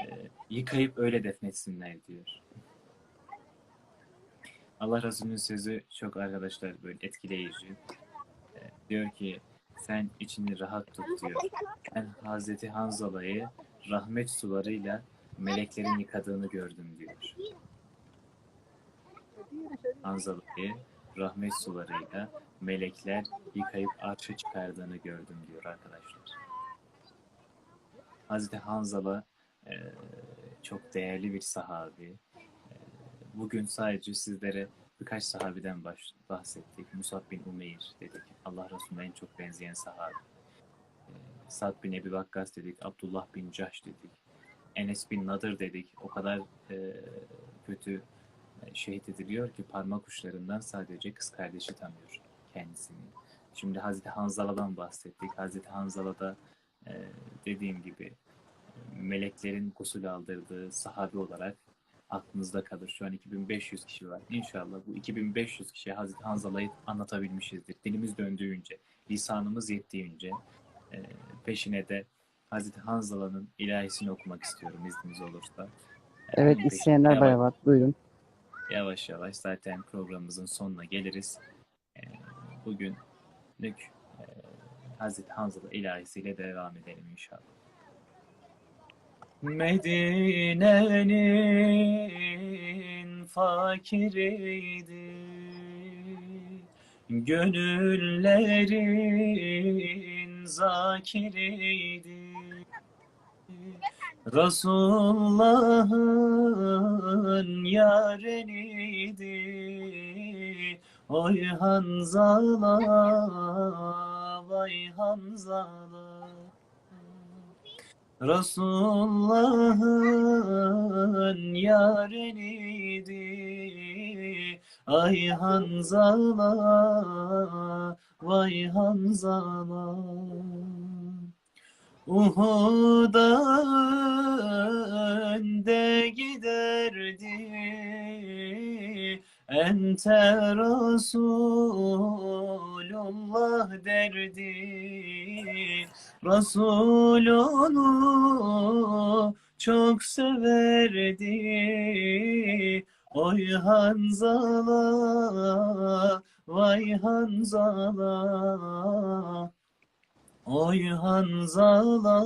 yıkayıp öyle defnetsinler diyor. Allah Resulü'nün sözü çok arkadaşlar böyle etkileyici. Diyor ki sen içini rahat tut diyor. Ben Hazreti Hanzala'yı rahmet sularıyla meleklerin yıkadığını gördüm diyor. Hanzala'yı rahmet sularıyla melekler yıkayıp arşa çıkardığını gördüm diyor arkadaşlar. Hazreti Hanzala çok değerli bir sahabi. Bugün sadece sizlere birkaç sahabeden bahsettik. Musab bin Umeyr dedik. Allah Resulüne en çok benzeyen sahabi. Sa'd bin Ebi Vakkas dedik. Abdullah bin Cahş dedik. Enes bin Nadır dedik. O kadar kötü şehit ediliyor ki parmak uçlarından sadece kız kardeşi tanıyor kendisini. Şimdi Hazreti Hanzala'dan bahsettik. Hazreti Hanzala'da dediğim gibi meleklerin gusül aldırdığı sahabi olarak aklınızda kalır. Şu an 2500 kişi var. İnşallah bu 2500 kişiye Hazreti Hanzala'yı anlatabilmişizdir. Dilimiz döndüğünce, lisanımız yettiğince peşine de Hazreti Hanzala'nın ilahisini okumak istiyorum izniniz olursa. Evet, Bunun peşinde isteyenler yavaş bayağı var. Buyurun. yavaş yavaş zaten programımızın sonuna geliriz. Bugünlük e, Hazreti Hanzala ilahisiyle devam edelim inşallah. Medine'nin fakiriydi, gönüllerin zakiriydi. Resulullah'ın yareniydi. Oy Hanzala, vay Hanzala. Resulullah'ın yareniydi. Ay Hanzala, vay Hanzala. Uhud'a önde giderdi. Ente Resulullah derdi. Resulunu çok severdi. Oy Hanzala, vay Hanzala. Oy Hanzala,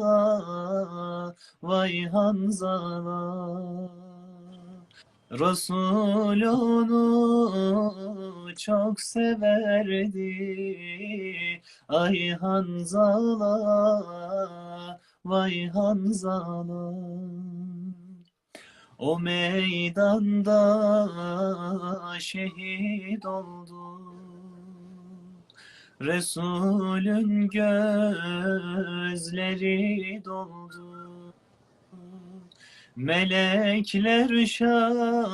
vay Hanzala. Resulunu çok severdi. Ay Hanzala, vay Hanzala. O meydanda şehit oldu. Resulün gözleri doldu. Melekler şahidi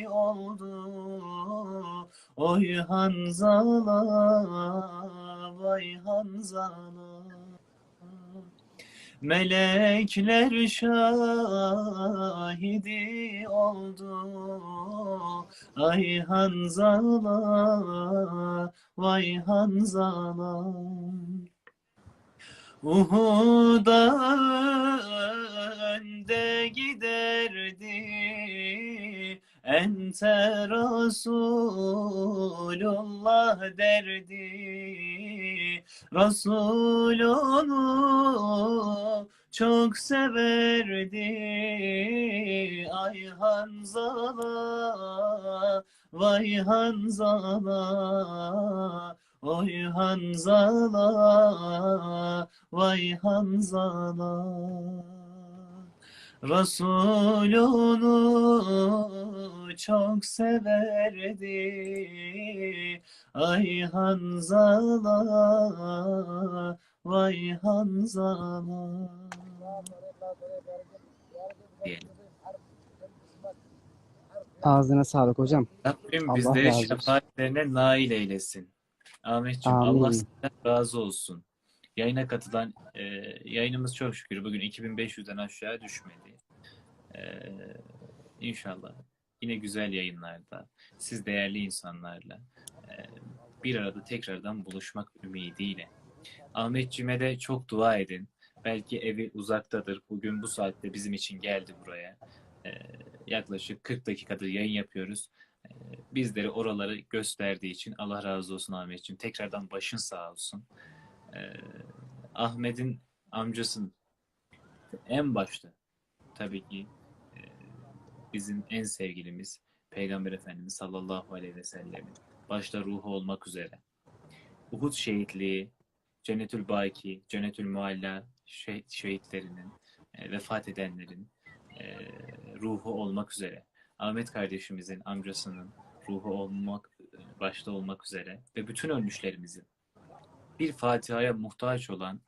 oldu. Oy Hanzala, vay Hanzala. Melekler şahidi oldu. Ay Hanzala, vay Hanzala. Uhud'a önde giderdi. Ente Resulullah derdi. Resul onu çok severdi. Ay Hanzala, vay Hanzala. Oy Hanzala, vay Hanzala. Resul onu çok severdi. Ay Hanzala, vay Hanzala. Diyelim. Ağzına sağlık hocam. Rabbim Allah bizleri razı olsun. şefaatlerine nail eylesin. Ahmetciğim, Allah Amin. senden razı olsun. Yayına katılan, yayınımız çok şükür bugün 2500'den aşağı düşmedi. İnşallah yine güzel yayınlarda, siz değerli insanlarla bir arada tekrardan buluşmak ümidiyle. Ahmetciğime de çok dua edin. Belki evi uzaktadır. Bugün bu saatte bizim için geldi buraya. Yaklaşık 40 dakikadır yayın yapıyoruz. Bizleri oraları gösterdiği için Allah razı olsun Ahmetciğim. Tekrardan başın sağ olsun. Ahmet'in amcasının en başta tabii ki bizim en sevgilimiz Peygamber Efendimiz sallallahu aleyhi ve sellemin başta ruhu olmak üzere Uhud şehitliği, Cennetül Baki, Cennetül Mualla şehitlerinin, vefat edenlerin ruhu olmak üzere, Ahmet kardeşimizin amcasının ruhu başta olmak üzere ve bütün ölmüşlerimizin bir Fatiha'ya muhtaç olan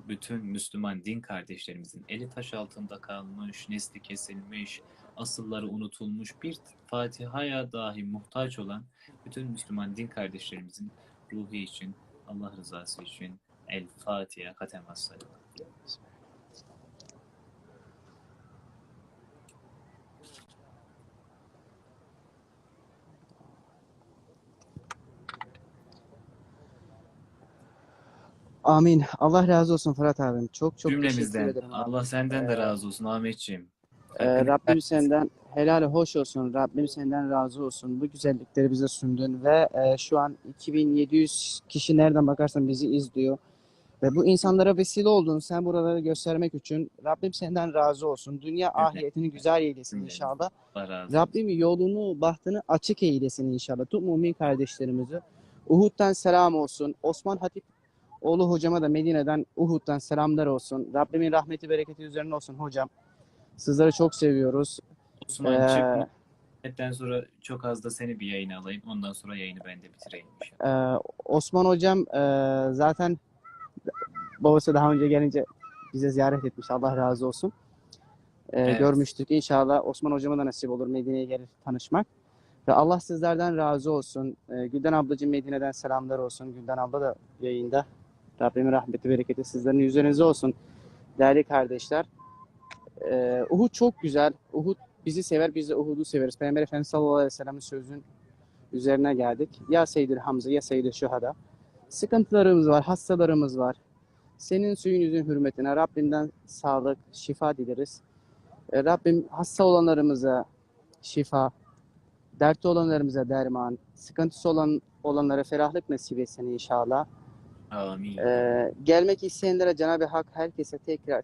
bütün Müslüman din kardeşlerimizin eli taş altında kalmış, nesli kesilmiş, asılları unutulmuş, bir Fatiha'ya dahi muhtaç olan bütün Müslüman din kardeşlerimizin ruhu için, Allah rızası için El Fatiha Katemas Salavat. Amin. Allah razı olsun Fırat abim. Çok çok teşekkür Cümlemizden ederim abi. Allah senden de razı olsun Ahmetciğim. Hakkını Rabbim senden helal hoş olsun. Rabbim senden razı olsun. Bu güzellikleri bize sundun ve şu an 2700 kişi nereden bakarsan bizi izliyor. Ve bu insanlara vesile oldun. Sen buraları göstermek için Rabbim senden razı olsun. Dünya ahiretini güzel eylesin inşallah. Allah razı olsun. Rabbim yolunu, bahtını açık eylesin inşallah. Tüm mümin kardeşlerimizi. Uhud'dan selam olsun. Osman Hatip oğlu hocama da Medine'den Uhud'dan selamlar olsun. Rabbimin rahmeti bereketi üzerine olsun hocam. Sizleri çok seviyoruz. Osman Ee, çıkmadan sonra çok az da seni bir yayına alayım. Ondan sonra yayını ben de bitireyim inşallah. Osman hocam zaten babası daha önce gelince bize ziyaret etmiş. Allah razı olsun. Evet. Görmüştük. İnşallah Osman hocama da nasip olur Medine'ye gelip tanışmak. Ve Allah sizlerden razı olsun. Gülden ablacığım Medine'den selamlar olsun. Gülden abla da yayında. Rabbimin rahmeti, bereketi sizlerin üzerinize olsun. Değerli kardeşler. Uhud çok güzel. Uhud bizi sever, biz de Uhud'u severiz. Peygamber Efendimiz sallallahu aleyhi ve sellem'in sözünün üzerine geldik. Ya Seyyid-i Hamza, ya Seyyid-i Şuhada. Sıkıntılarımız var, hastalarımız var. Senin suyun yüzün hürmetine Rabbimden sağlık, şifa dileriz. Rabbim hasta olanlarımıza şifa, dertli olanlarımıza derman, sıkıntısı olanlara ferahlık nasip etsin inşallah. Amin. Gelmek isteyenlere Cenab-ı Hak herkese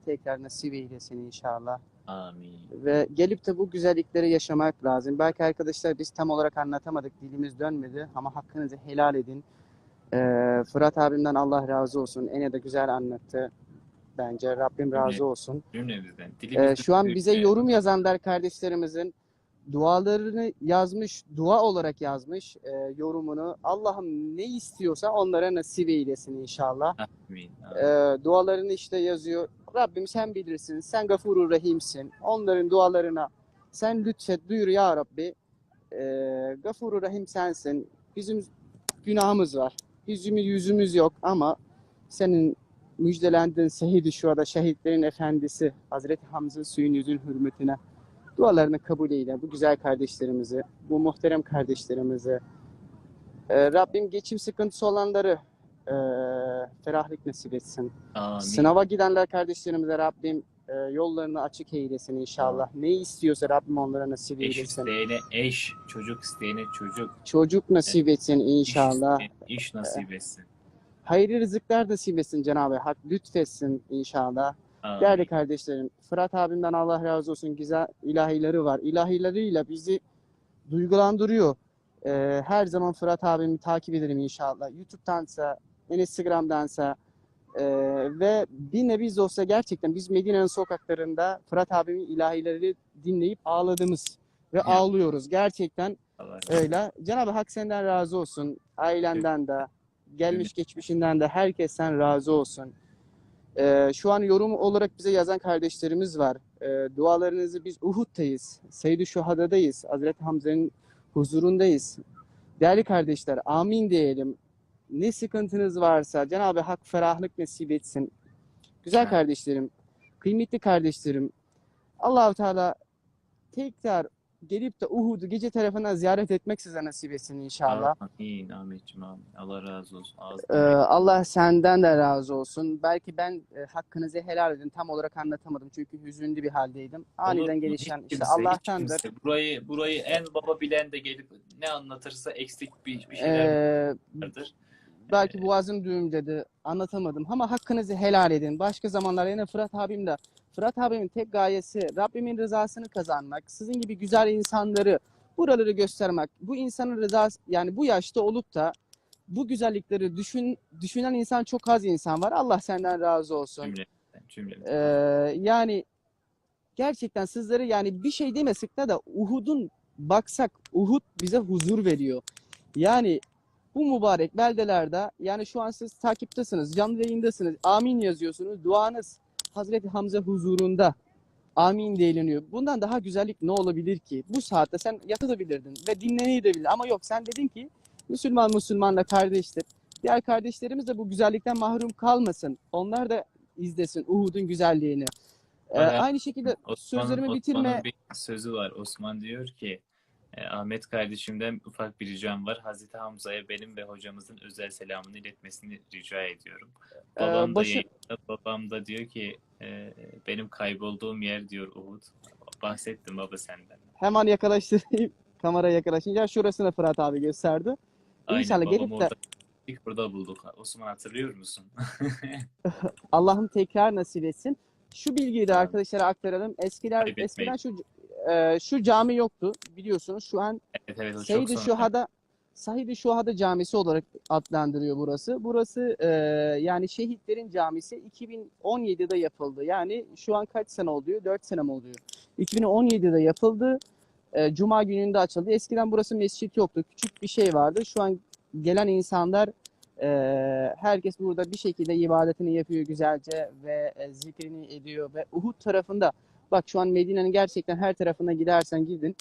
tekrar nasip eylesin inşallah. Amin. Ve gelip de bu güzellikleri yaşamak lazım. Belki arkadaşlar biz tam olarak anlatamadık, dilimiz dönmedi ama hakkınızı helal edin. Fırat abimden Allah razı olsun. Ene de güzel anlattı. bence. Rabbim razı olsun. Cümlemizden. Dilimizden Şu an bize düşmeyen. yorum yazanlar kardeşlerimizin dualarını yazmış, dua olarak yazmış yorumunu. Allah'ım ne istiyorsa onlara nasip eylesin inşallah. Amin. Dualarını işte yazıyor. Rabbim sen bilirsin, sen Gafurur Rahim'sin. Onların dualarına sen lütfet, buyur ya Rabbi. Gafurur Rahim sensin. Bizim günahımız var. Yüzümüz yok ama senin müjdelendiğin Seyyid-i Şuhada, şehitlerin efendisi Hazreti Hamza suyun yüzün hürmetine dualarını kabul eyle. Bu güzel kardeşlerimizi, bu muhterem kardeşlerimizi. Rabbim geçim sıkıntısı olanları ferahlık nasip etsin. Amin. Sınava gidenler kardeşlerimize Rabbim yollarını açık eylesin inşallah. Ne istiyorsa Rabbim onlara nasip Eş eylesin. isteyene eş, çocuk isteyene çocuk, Çocuk nasip etsin iş inşallah. isteyene iş nasip etsin. Hayırlı rızıklar nasip etsin Cenab-ı Hak. Lütfetsin inşallah. Değerli Amin. kardeşlerim, Fırat abimden Allah razı olsun. Güzel ilahileri var. İlahileriyle bizi duygulandırıyor. Her zaman Fırat abimi takip ederim inşallah. YouTube'dansa, Instagram'dansa ve bir nebze olsa gerçekten biz Medine'nin sokaklarında Fırat abimin ilahileri dinleyip ağladığımız ve Ya. ağlıyoruz. Gerçekten Allah öyle. Cenab-ı Hak senden razı olsun. Ailenden de, gelmiş geçmişinden de herkesten razı olsun. Şu an yorum olarak bize yazan kardeşlerimiz var. Dualarınızı biz Uhud'tayız. Seyyid-i Şuhada'dayız. Hazreti Hamza'nın huzurundayız. Değerli kardeşler, amin diyelim. Ne sıkıntınız varsa Cenab-ı Hak ferahlık nasip etsin. Güzel Amin. kardeşlerim, kıymetli kardeşlerim. Allah-u Teala tekrar gelip de Uhud'u gece tarafından ziyaret etmek size nasip etsin inşallah. Amin. Ahmetciğim amin. Allah razı olsun. Allah senden de razı olsun. Belki ben hakkınızı helal edin tam olarak anlatamadım çünkü hüzünlü bir haldeydim. Aniden gelişen Hiç işte kimse, hiç Allah'tandır. kimse. Burayı en baba bilen de gelip ne anlatırsa eksik bir şeyler vardır. Belki boğazım düğüm dedi. Anlatamadım ama hakkınızı helal edin. Başka zamanlar yine Fırat abimin tek gayesi Rabbimin rızasını kazanmak. Sizin gibi güzel insanları buraları göstermek. Bu insanın rızası yani bu yaşta olup da bu güzellikleri düşünen insan çok az insan var. Allah senden razı olsun. Cümlemizden. Yani gerçekten sizlere yani bir şey demesek de Uhud'un baksak Uhud bize huzur veriyor. Yani bu mübarek beldelerde yani şu an siz takiptesiniz, canlı yayındasınız, amin yazıyorsunuz. Duanız Hazreti Hamza huzurunda amin deniliyor. Bundan daha güzellik ne olabilir ki? Bu saatte sen yatabilirdin ve dinlenebilirdin ama yok sen dedin ki Müslümanla kardeştir. Diğer kardeşlerimiz de bu güzellikten mahrum kalmasın. Onlar da izlesin Uhud'un güzelliğini. Aynı şekilde sözlerimi bitirme. Osman'ın bir sözü var. Osman diyor ki Ahmet kardeşimden ufak bir ricam var. Hazreti Hamza'ya benim ve hocamızın özel selamını iletmesini rica ediyorum. Babam da yayında, babam da diyor ki benim kaybolduğum yer diyor Uhud. Bahsettim baba senden. Hemen yaklaştırayım. Kamera yaklaşınca şurasını Fırat abi gösterdi. Aynen, İnşallah babam gelip de orada, ilk burada bulduk. Osman hatırlıyor musun? Allah'ım tekrar nasip etsin. Şu bilgiyi de Amin. arkadaşlara aktaralım. Eskiden Kaybetmeyin. şu cami yoktu biliyorsunuz. Şu an Evet, o çok Seyyid-i sonra. Şuhada Seyyid-i Şuhada Camisi olarak adlandırıyor burası. Burası yani şehitlerin camisi 2017'de yapıldı. Yani şu an kaç sene oluyor? 4 sene mi oluyor? 2017'de yapıldı. Cuma gününde açıldı. Eskiden burası mescit yoktu. Küçük bir şey vardı. Şu an gelen insanlar herkes burada bir şekilde ibadetini yapıyor güzelce ve zikrini ediyor ve Uhud tarafında bak şu an Medine'nin gerçekten her tarafına gidersen gidin.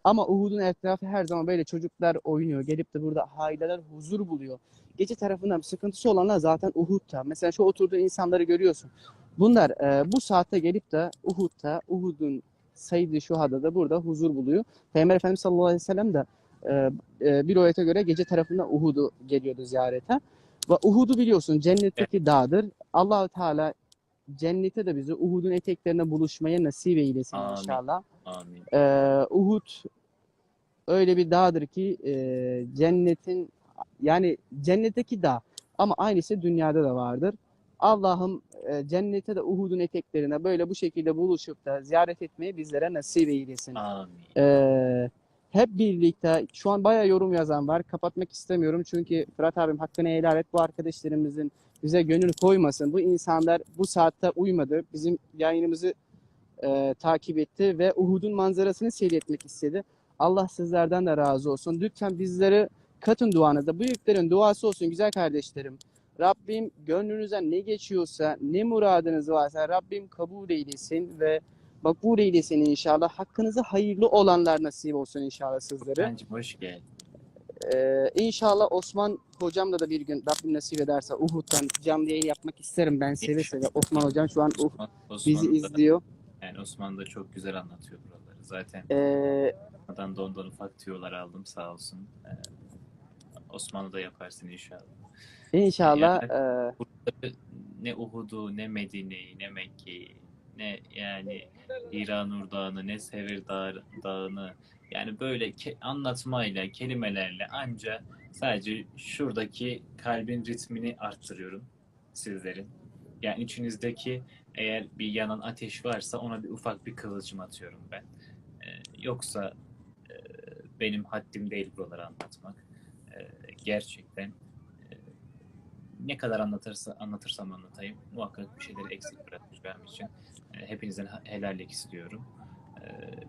Ama Uhud'un etrafı her zaman böyle çocuklar oynuyor. Gelip de burada aileler huzur buluyor. Gece tarafında sıkıntısı olanlar zaten Uhud'da. Mesela şu oturduğu insanları görüyorsun. Bunlar bu saatte gelip de Uhud'un Seyyid-i Şuhada'da burada huzur buluyor. Peygamber Efendimiz sallallahu aleyhi ve sellem de bir rivayete göre gece tarafında Uhud'u geliyordu ziyarete. Ve Uhud'u biliyorsun cennetteki dağdır. Allah-u Teala cennete de bizi Uhud'un eteklerine buluşmaya nasip eylesin inşallah. Amin. Uhud öyle bir dağdır ki cennetin yani cennetteki dağ ama aynısı dünyada da vardır. Allah'ım cennete de Uhud'un eteklerine böyle bu şekilde buluşup da ziyaret etmeyi bizlere nasip eylesin. Amin. Hep birlikte şu an bayağı yorum yazan var. Kapatmak istemiyorum çünkü Fırat abim hakkını helal et. Bu arkadaşlarımızın bize gönül koymasın. Bu insanlar bu saatte uymadı. Bizim yayınımızı takip etti ve Uhud'un manzarasını seyretmek istedi. Allah sizlerden de razı olsun. Lütfen bizleri katın duanıza. Büyüklerin duası olsun güzel kardeşlerim. Rabbim gönlünüzden ne geçiyorsa, ne muradınız varsa Rabbim kabul eylesin ve makbul eylesin inşallah. Hakkınıza hayırlı olanlar nasip olsun inşallah sizlere. Bence hoş geldin. İnşallah Osman hocamla da bir gün Rabbim nasip ederse Uhud'dan canlı yayın yapmak isterim ben seve seve. Osman hocam şu an bizi Osman da, izliyor. yani Osman da çok güzel anlatıyor buraları. Zaten Ee, ondan da ondan ufak tüyolar aldım sağ olsun. Osmanlı da yaparsın inşallah. İnşallah Yani burada ne Uhud'u, ne Medine'yi, ne Mekke'yi, ne yani İranur Dağı'nı, ne Sevir Dağı'nı yani böyle anlatmayla, kelimelerle anca sadece şuradaki kalbin ritmini arttırıyorum sizlerin. Yani içinizdeki eğer bir yanan ateş varsa ona bir ufak bir kıvılcım atıyorum ben. Yoksa e, benim haddim değil buraları anlatmak. Gerçekten ne kadar anlatırsam anlatayım muhakkak bir şeyleri eksik bırakacağım için hepinizden helallik istiyorum.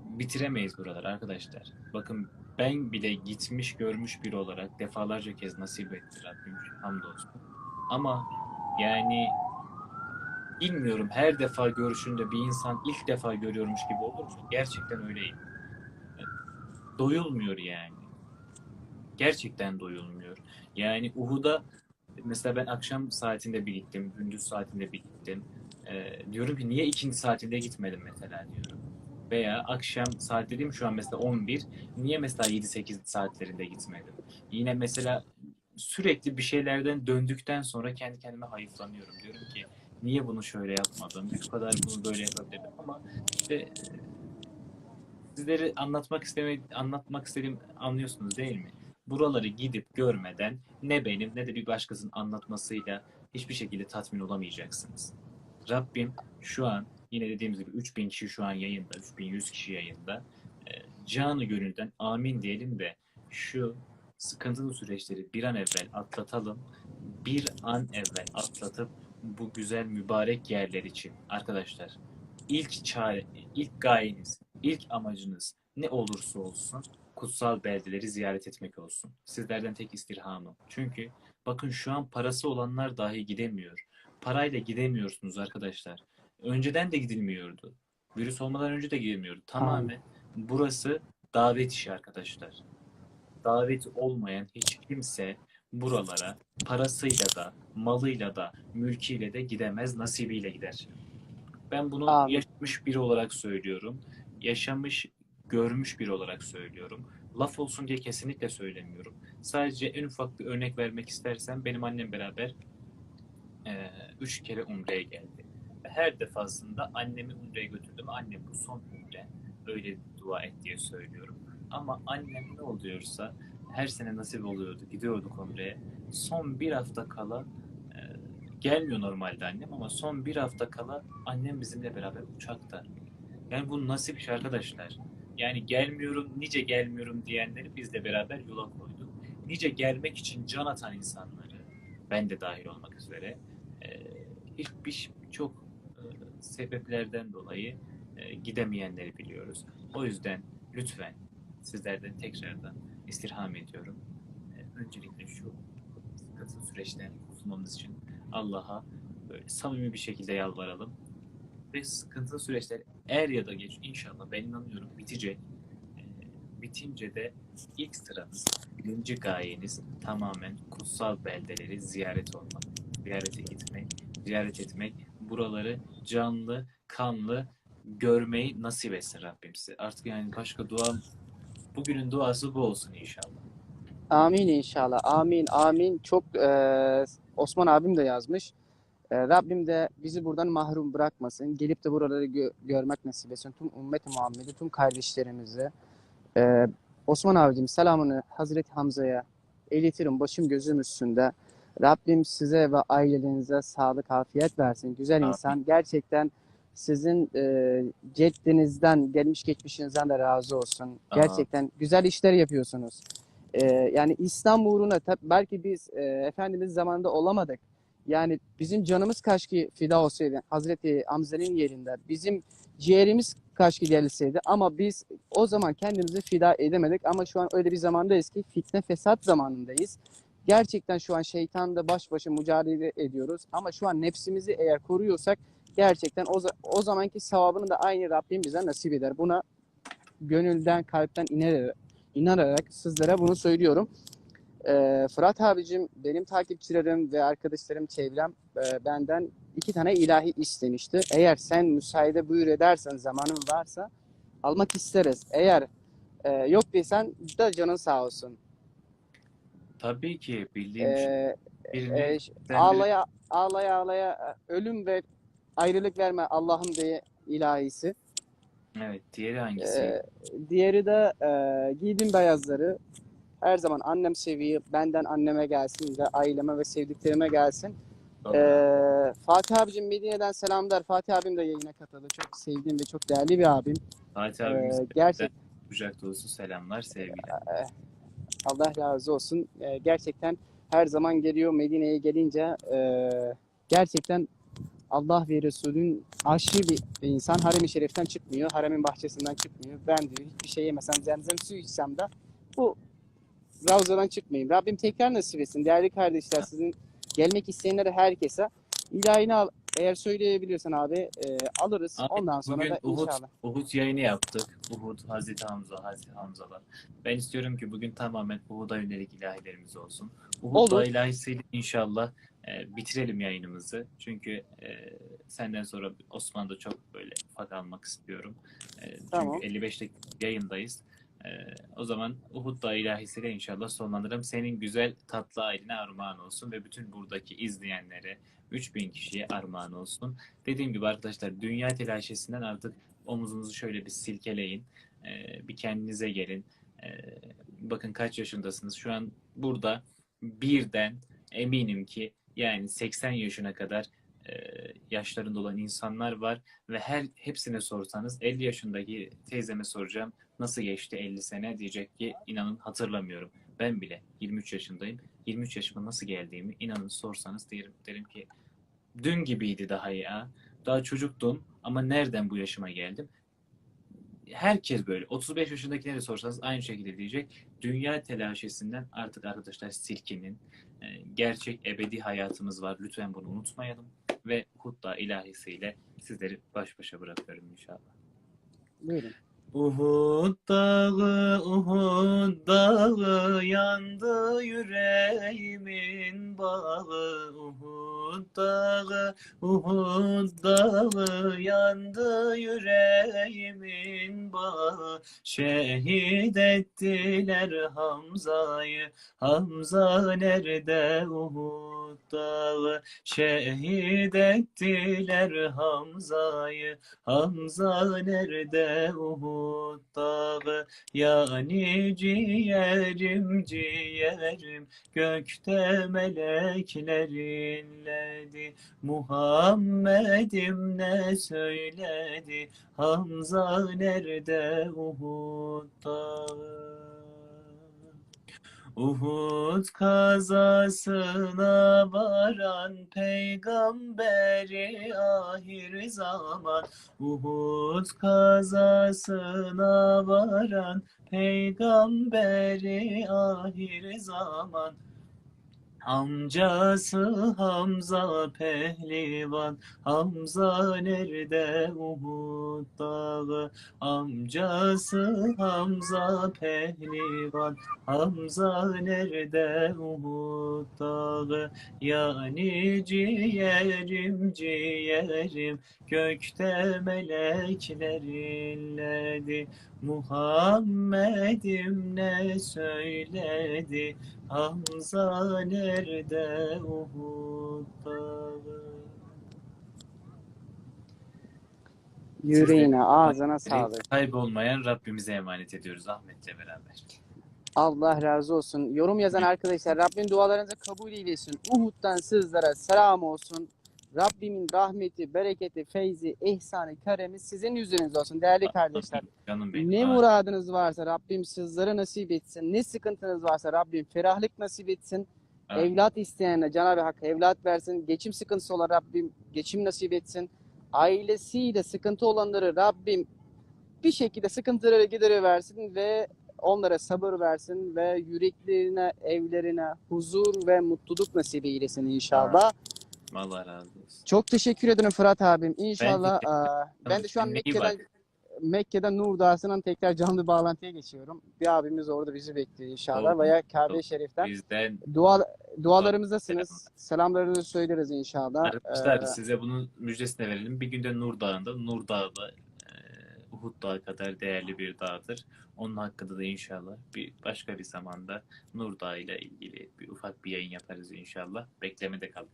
Bitiremeyiz buraları arkadaşlar. Bakın ben bile gitmiş görmüş biri olarak defalarca kez nasip etti Rabbim hamdolsun. Ama yani bilmiyorum her defa görüşünde bir insan ilk defa görüyormuş gibi olur mu? Gerçekten öyleyim. Doyulmuyor yani. Gerçekten doyulmuyor. Yani Uhud'a mesela ben akşam saatinde bir gittim, gündüz saatinde bir gittim. Diyorum ki niye ikindi saatinde gitmedim mesela diyorum. Veya akşam saat dediğim şu an mesela 11. Niye mesela 7-8 saatlerinde gitmedim? Yine mesela sürekli bir şeylerden döndükten sonra kendi kendime hayıflanıyorum. Diyorum ki niye bunu şöyle yapmadım? Şu kadar bunu böyle yapabilirdim ama işte sizleri anlatmak istediğim anlıyorsunuz değil mi? Buraları gidip görmeden ne benim ne de bir başkasının anlatmasıyla hiçbir şekilde tatmin olamayacaksınız. Rabbim şu an yine dediğimiz gibi 3000 kişi şu an yayında, 3100 kişi yayında. Canı gönülden amin diyelim de şu sıkıntılı süreçleri bir an evvel atlatalım. Bir an evvel atlatıp bu güzel mübarek yerler için arkadaşlar ilk çare, ilk gayeniz, ilk amacınız ne olursa olsun kutsal beldeleri ziyaret etmek olsun. Sizlerden tek istirhamım. Çünkü bakın şu an parası olanlar dahi gidemiyor. Parayla gidemiyorsunuz arkadaşlar. Önceden de gidilmiyordu. Virüs olmadan önce de gidilmiyordu. Amin. Tamamen burası davet işi arkadaşlar. Daveti olmayan hiç kimse buralara parasıyla da, malıyla da, mülkiyle de gidemez, nasibiyle gider. Ben bunu Amin. yaşamış biri olarak söylüyorum. Yaşamış, görmüş biri olarak söylüyorum. Laf olsun diye kesinlikle söylemiyorum. Sadece en ufak bir örnek vermek istersem benim annem beraber 3 kere Umre'ye geldi. Her defasında annemi Umre'ye götürdüm. Annem bu son Umre. Öyle dua et diye söylüyorum. Ama annem ne oluyorsa her sene nasip oluyordu. Gidiyorduk Umre'ye. Son bir hafta kala e, gelmiyor normalde annem ama son bir hafta kala annem bizimle beraber uçakta. Yani bu nasip iş arkadaşlar. Yani gelmiyorum, nice gelmiyorum diyenleri bizle beraber yola koyduk. Nice gelmek için can atan insanları, ben de dahil olmak üzere, e, çok sebeplerden dolayı gidemeyenleri biliyoruz. O yüzden lütfen sizlerden tekrardan istirham ediyorum. Öncelikle şu sıkıntılı süreçten kurtulmamız için Allah'a böyle samimi bir şekilde yalvaralım. Ve sıkıntılı süreçler er ya da geç inşallah ben inanıyorum bitecek. Bitince de ilk sıranız, birinci gayeniz tamamen kutsal beldeleri ziyaret olmak. Ziyarete gitmek, ziyaret etmek, buraları canlı, kanlı görmeyi nasip etsin Rabbim size. Artık yani başka duam, bugünün duası bu olsun inşallah. Amin inşallah. Amin. Amin. Çok Osman abim de yazmış. Rabbim de bizi buradan mahrum bırakmasın. Gelip de buraları görmek nasip etsin. Tüm ümmet-i Muhammed'i, tüm kardeşlerimizi. Ee, Osman abicim selamını Hazreti Hamza'ya iletirim. Başım gözüm üstünde. Rabbim size ve ailelerinize sağlık, afiyet versin. Güzel Amin. insan. Gerçekten sizin ceddinizden, gelmiş geçmişinizden de razı olsun. Amin. Gerçekten güzel işler yapıyorsunuz. Yani İslam uğruna belki biz Efendimiz zamanında olamadık. Yani bizim canımız kaşki fida olsaydı Hazreti Hamza'nın yerinde, bizim ciğerimiz kaşki gerilseydi, ama biz o zaman kendimizi fida edemedik. Ama şu an öyle bir zamandayız ki fitne fesat zamanındayız. Gerçekten şu an şeytanla baş başa mücadele ediyoruz. Ama şu an nefsimizi eğer koruyorsak gerçekten o zamanki sevabını da aynı Rabbim bize nasip eder. Buna gönülden, kalpten inanarak sizlere bunu söylüyorum. Fırat abicim, benim takipçilerim ve arkadaşlarım, çevrem benden 2 tane ilahi istemişti. Eğer sen müsaade buyur edersen, zamanın varsa almak isteriz. Eğer yok desen de canın sağ olsun. Tabii ki bildiğim Ee, birini senden Ağlaya ağlaya ağlaya ölüm ve ayrılık verme Allah'ım diye ilahisi. evet, diğeri hangisiydi? Ee, Diğeri de giydim beyazları. Her zaman annem seviyor. Benden anneme gelsin ve aileme ve sevdiklerime gelsin. Allah. Fatih abicim Medine'den selamlar. Fatih abim de yayına katıldı. Çok sevdiğim ve çok değerli bir abim. Fatih abimize de Gerçek kucak dolusu selamlar, sevgiler. Allah razı olsun. Gerçekten her zaman geliyor Medine'ye gelince gerçekten Allah ve Resul'ün aşırı bir insan. Harem-i Şerif'ten çıkmıyor. Haremin bahçesinden çıkmıyor. Ben diyor hiçbir şey yemesem, zemzem suyu içsem de bu Ravza'dan çıkmayayım. Rabbim tekrar nasip etsin. Değerli kardeşler, sizin gelmek isteyenlere, herkese ilahini al. Eğer söyleyebiliyorsan abi alırız. Abi, Ondan sonra bugün da inşallah. Uhud yayını yaptık. Uhud, Hazreti Hamzalar. Ben istiyorum ki bugün tamamen Uhud'a yönelik ilahilerimiz olsun. Uhud'da Olur. ilahisiyle inşallah bitirelim yayınımızı. Çünkü senden sonra Osman'da çok böyle ufak almak istiyorum. Çünkü Tamam. 55 dakika yayındayız. E, O zaman Uhud'da ilahisiyle inşallah sonlandırırım. Senin güzel tatlı ailine armağan olsun ve bütün buradaki izleyenlere, 3000 kişiye armağan olsun. Dediğim gibi arkadaşlar, dünya telaşesinden artık omuzunuzu şöyle bir silkeleyin. Bir kendinize gelin. Ee, Bakın kaç yaşındasınız. Şu an burada birden eminim ki yani 80 yaşına kadar e, yaşlarında olan insanlar var ve hepsine sorsanız, 50 yaşındaki teyzeme soracağım nasıl geçti 50 sene, diyecek ki inanın hatırlamıyorum. Ben bile 23 yaşındayım. 23 yaşıma nasıl geldiğimi inanın sorsanız derim ki dün gibiydi daha ya. Daha çocuktum ama nereden bu yaşıma geldim? Herkes böyle. 35 yaşındakine de sorsanız aynı şekilde diyecek. Dünya telaşesinden artık arkadaşlar silkinin gerçek ebedi hayatımız var. Lütfen bunu unutmayalım. Ve Hutta ilahisiyle sizleri baş başa bırakıyorum inşallah. Buyurun. Uhud dağı, yandı yüreğimin bağı. Uhud dağı, yandı yüreğimin bağı. Şehit ettiler Hamza'yı, Hamza nerede Uhud dağı? Şehit ettiler Hamza'yı, Hamza nerede Uhud dağı? Yani ciğerim ciğerim, gökte melekler inledi. Muhammed'im ne söyledi? Hamza nerede Uhud dağı? Uhud kazasına varan peygamberi ahir zaman. Uhud kazasına varan peygamberi ahir zaman. Amcası Hamza pehlivan, Hamza nerede Uhud dağı? Amcası Hamza pehlivan, Hamza nerede Uhud dağı? Yani ciğerim ciğerim, gökte melekler inledi. Muhammed'im ne söyledi? Hamza nerede Uhud dağı? Sizleri Yüreğine, ağzına sağlık. kaybolmayan Rabbimize emanet ediyoruz Ahmet'le beraber. Allah razı olsun. Yorum yazan arkadaşlar, Rabbim dualarınızı kabul eylesin. Uhud'dan sizlere selam olsun. Rabbimin rahmeti, bereketi, feyzi, ihsanı, keremi sizin yüzünüz olsun değerli kardeşler. Canım benim. Ne muradınız varsa Rabbim sizlere nasip etsin. Ne sıkıntınız varsa Rabbim ferahlık nasip etsin. Amin. Evlat isteyenle Cenab-ı Hak evlat versin. Geçim sıkıntısı olan Rabbim geçim nasip etsin. Ailesiyle sıkıntı olanları Rabbim bir şekilde sıkıntıları gideriversin ve onlara sabır versin ve yüreklerine, evlerine huzur ve mutluluk nasip eylesin Amin. inşallah. Allah razı olsun. Çok teşekkür ederim Fırat abim. Ben İnşallah teşekkür ben de ederim. şu an Kendine iyi bak. Mekke'den Nur Dağı'ndan tekrar canlı bağlantıya geçiyorum. Bir abimiz orada bizi bekliyor inşallah Oldu. veya Kabe-i Şerif'ten. Bizden Dua, selam. dualarımızdasınız. Selamlarınızı söyleriz inşallah. Arkadaşlar size bunun müjdesini verelim. Bir günde Nur Dağı'nda, Nur Dağı da Uhud Dağı kadar değerli bir dağdır. Onun hakkında da inşallah başka bir zamanda Nur Dağı ile ilgili bir ufak bir yayın yaparız inşallah. Beklemede kalın.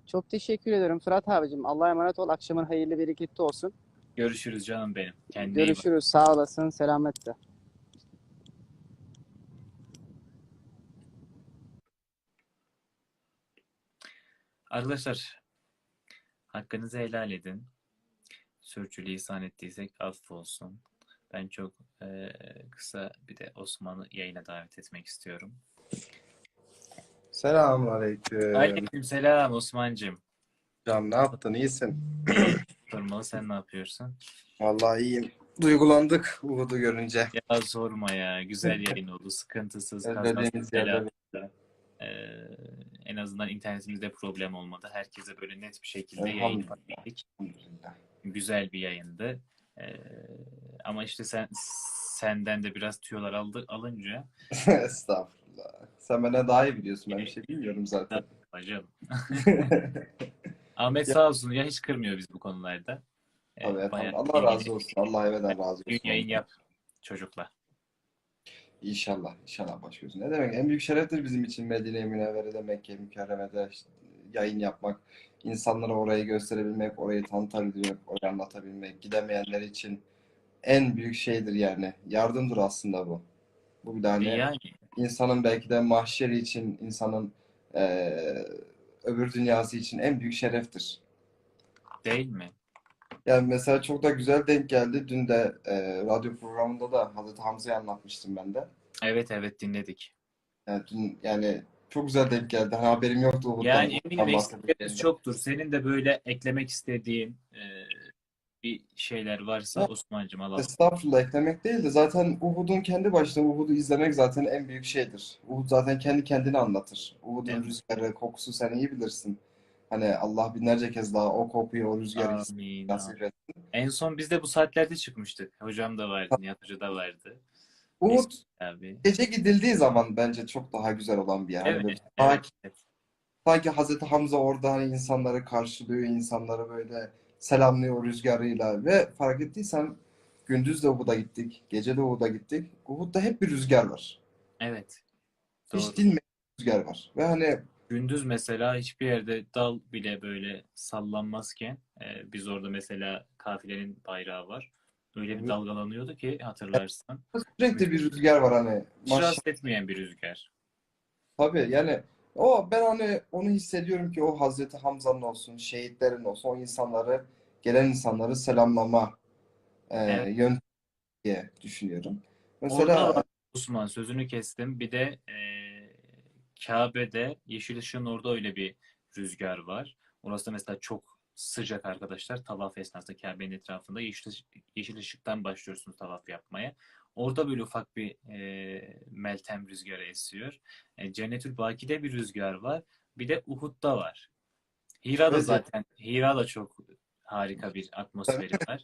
Çok teşekkür ederim Fırat abicim. Allah'a emanet ol. Akşamın hayırlı bereketli olsun. Görüşürüz canım benim. Kendine iyi bak. Görüşürüz. Sağ olasın. Selametle. Arkadaşlar hakkınızı helal edin. Sürçülisan ettiysek affolsun. Ben çok kısa bir de Osman'ı yayına davet etmek istiyorum. Selamünaleyküm. Aleykümselam Osman'cığım. Can ne yaptın? İyisin? Sormalı, sen ne yapıyorsun? Vallahi iyiyim. Duygulandık Uhud'u görünce. Ya sorma ya. Güzel yayın oldu. Sıkıntısız, kazasız, Özlediğimiz yerde. belasız. En azından internetimizde problem olmadı. Herkese böyle net bir şekilde yayın Elhamdülillah. yapabildik. Elhamdülillah. Güzel bir yayındı. Ama işte senden de biraz tüyolar alınca Estağfurullah. Sen benden daha iyi biliyorsun. Ben bir şey bilmiyorum zaten. hocam. Ahmet Ya, sağ olsun ya, hiç kırmıyor biz bu konularda. tabii Bayağı efendim. Allah razı olsun. Allah ebeden razı gün olsun. yayın yap çocukla. İnşallah. İnşallah baş gözü. Ne demek? En büyük şereftir bizim için Medine-i Münevvere'de, Mekke-i Mükerreme'de işte yayın yapmak. İnsanlara orayı gösterebilmek, orayı tanıtabilmek, orayı anlatabilmek. Gidemeyenler için en büyük şeydir yani. Yardımdır aslında bu. Bu bir de hani Yani insanın belki de mahşeri için, insanın eee, öbür dünyası için en büyük şereftir. değil mi? Yani mesela çok da güzel denk geldi. Dün de radyo programında da Hazreti Hamza'yı anlatmıştım ben de. Evet dinledik. Yani dün yani çok güzel denk geldi. Hani haberim yoktu Yani eminim Uhud'dan eksiklerimiz bahsedeceğinde. çoktur. Senin de böyle eklemek istediğin bir şeyler varsa Ya, Osman'cığım alalım. estağfurullah eklemek değil de zaten Uhud'un kendi başına Uhud'u izlemek zaten en büyük şeydir. Uhud zaten kendi kendini anlatır. Uhud'un Evet. rüzgarı, kokusu sen iyi bilirsin. Hani Allah binlerce kez daha o kokuyu, o rüzgarı hissetmeyi Amin. nasip et. En son biz de bu saatlerde çıkmıştık. Hocam da vardı, Nihat Hoca da vardı. Uhud Eski abi. gece gidildiği zaman bence çok daha güzel olan bir yer. Hani böyle Evet. sanki Hazreti Hamza orada hani insanları karşılıyor, insanları böyle selamlıyor rüzgarıyla ve fark ettiysen gündüz de Uhud'a gittik, gece de Uhud'a gittik. Uhud'da hep bir rüzgar var. Evet. Hiç Doğru. dinmeyen bir rüzgar var. Ve hani Gündüz mesela hiçbir yerde dal bile böyle sallanmazken biz orada mesela kafilenin bayrağı var. Öyle bir dalgalanıyordu ki hatırlarsan. sürekli bir rüzgar var hani. Hiç Maşallah. rahatsız etmeyen bir rüzgar. Tabii yani o ben hani onu hissediyorum ki o Hazreti Hamza'nın olsun, şehitlerin olsun o insanları gelen insanları selamlama Evet. yöntemi diye düşünüyorum. Orada var Mesela Osman, sözünü kestim. Bir de Kabe'de Yeşil Işık'ın orada öyle bir rüzgar var. Orası da mesela çok sıcak arkadaşlar. Tavaf esnasında Kabe'nin etrafında yeşil ışıktan başlıyorsunuz tavaf yapmaya. Orada böyle ufak bir meltem rüzgarı esiyor. Cennetül Baki'de bir rüzgar var. Bir de Uhud'da var. Hira'da evet zaten. Hira da çok harika bir atmosferi var.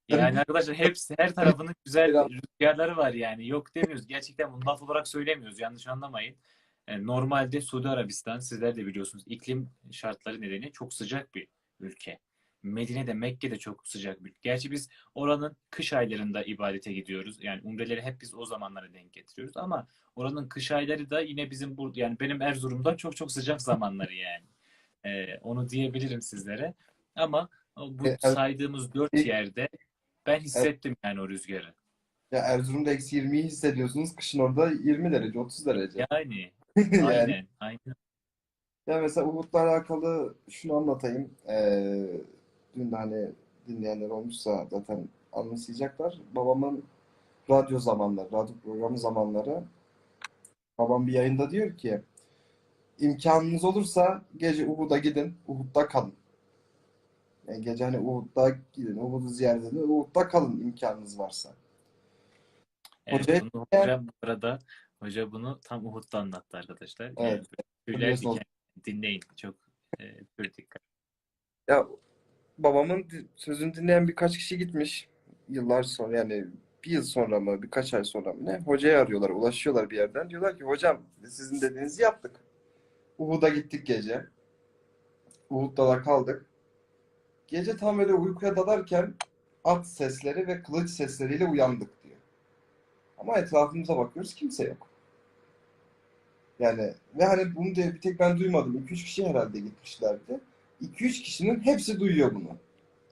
Yani cennetten arkadaşlar hepsi her tarafının güzel rüzgarları var yani. Yok demiyoruz. Gerçekten bunu laf olarak söylemiyoruz. Yanlış anlamayın. Normalde Suudi Arabistan sizler de biliyorsunuz iklim şartları nedeni çok sıcak bir ülke. Medine'de, Mekke'de çok sıcak bir ülke. Gerçi biz oranın kış aylarında ibadete gidiyoruz. Yani umreleri hep biz o zamanlara denk getiriyoruz ama oranın kış ayları da yine bizim burada yani benim Erzurum'da çok çok sıcak zamanları yani. Onu diyebilirim sizlere. Ama bu saydığımız dört ilk yerde ben hissettim yani o rüzgarı. ya Erzurum'da -20'yi hissediyorsunuz. Kışın orada 20 derece, 30 derece. Yani Yani aynen. ya mesela Uhud'la alakalı şunu anlatayım. Dün de hani dinleyenler olmuşsa zaten anımsayacaklar. Babamın radyo zamanları, radyo programı zamanları babam bir yayında diyor ki imkanınız olursa gece Uhud'a gidin, Uhud'da kalın. Yani gece hani Uhud'da gidin, Uhud'u ziyaret edin, Uhud'da kalın imkanınız varsa. Evet, Hocaya bunu yani, hocam bu arada hoca bunu tam Uhud'da anlattı arkadaşlar. Yani evet, tüyler hatırlıyorsunuz. diken, dinleyin çok pür dikkat. Ya babamın sözünü dinleyen birkaç kişi gitmiş. Yıllar sonra yani bir yıl sonra mı birkaç ay sonra mı ne? Hocayı arıyorlar, ulaşıyorlar bir yerden. Diyorlar ki hocam biz sizin dediğinizi yaptık. Uhud'a gittik gece. Uhud'da da kaldık. Gece tam böyle uykuya dalarken at sesleri ve kılıç sesleriyle uyandık diyor. Ama etrafımıza bakıyoruz kimse yok. Yani ve hani bunu diye bir tek ben duymadım. 2-3 kişi herhalde gitmişlerdi. 2-3 kişinin hepsi duyuyor bunu.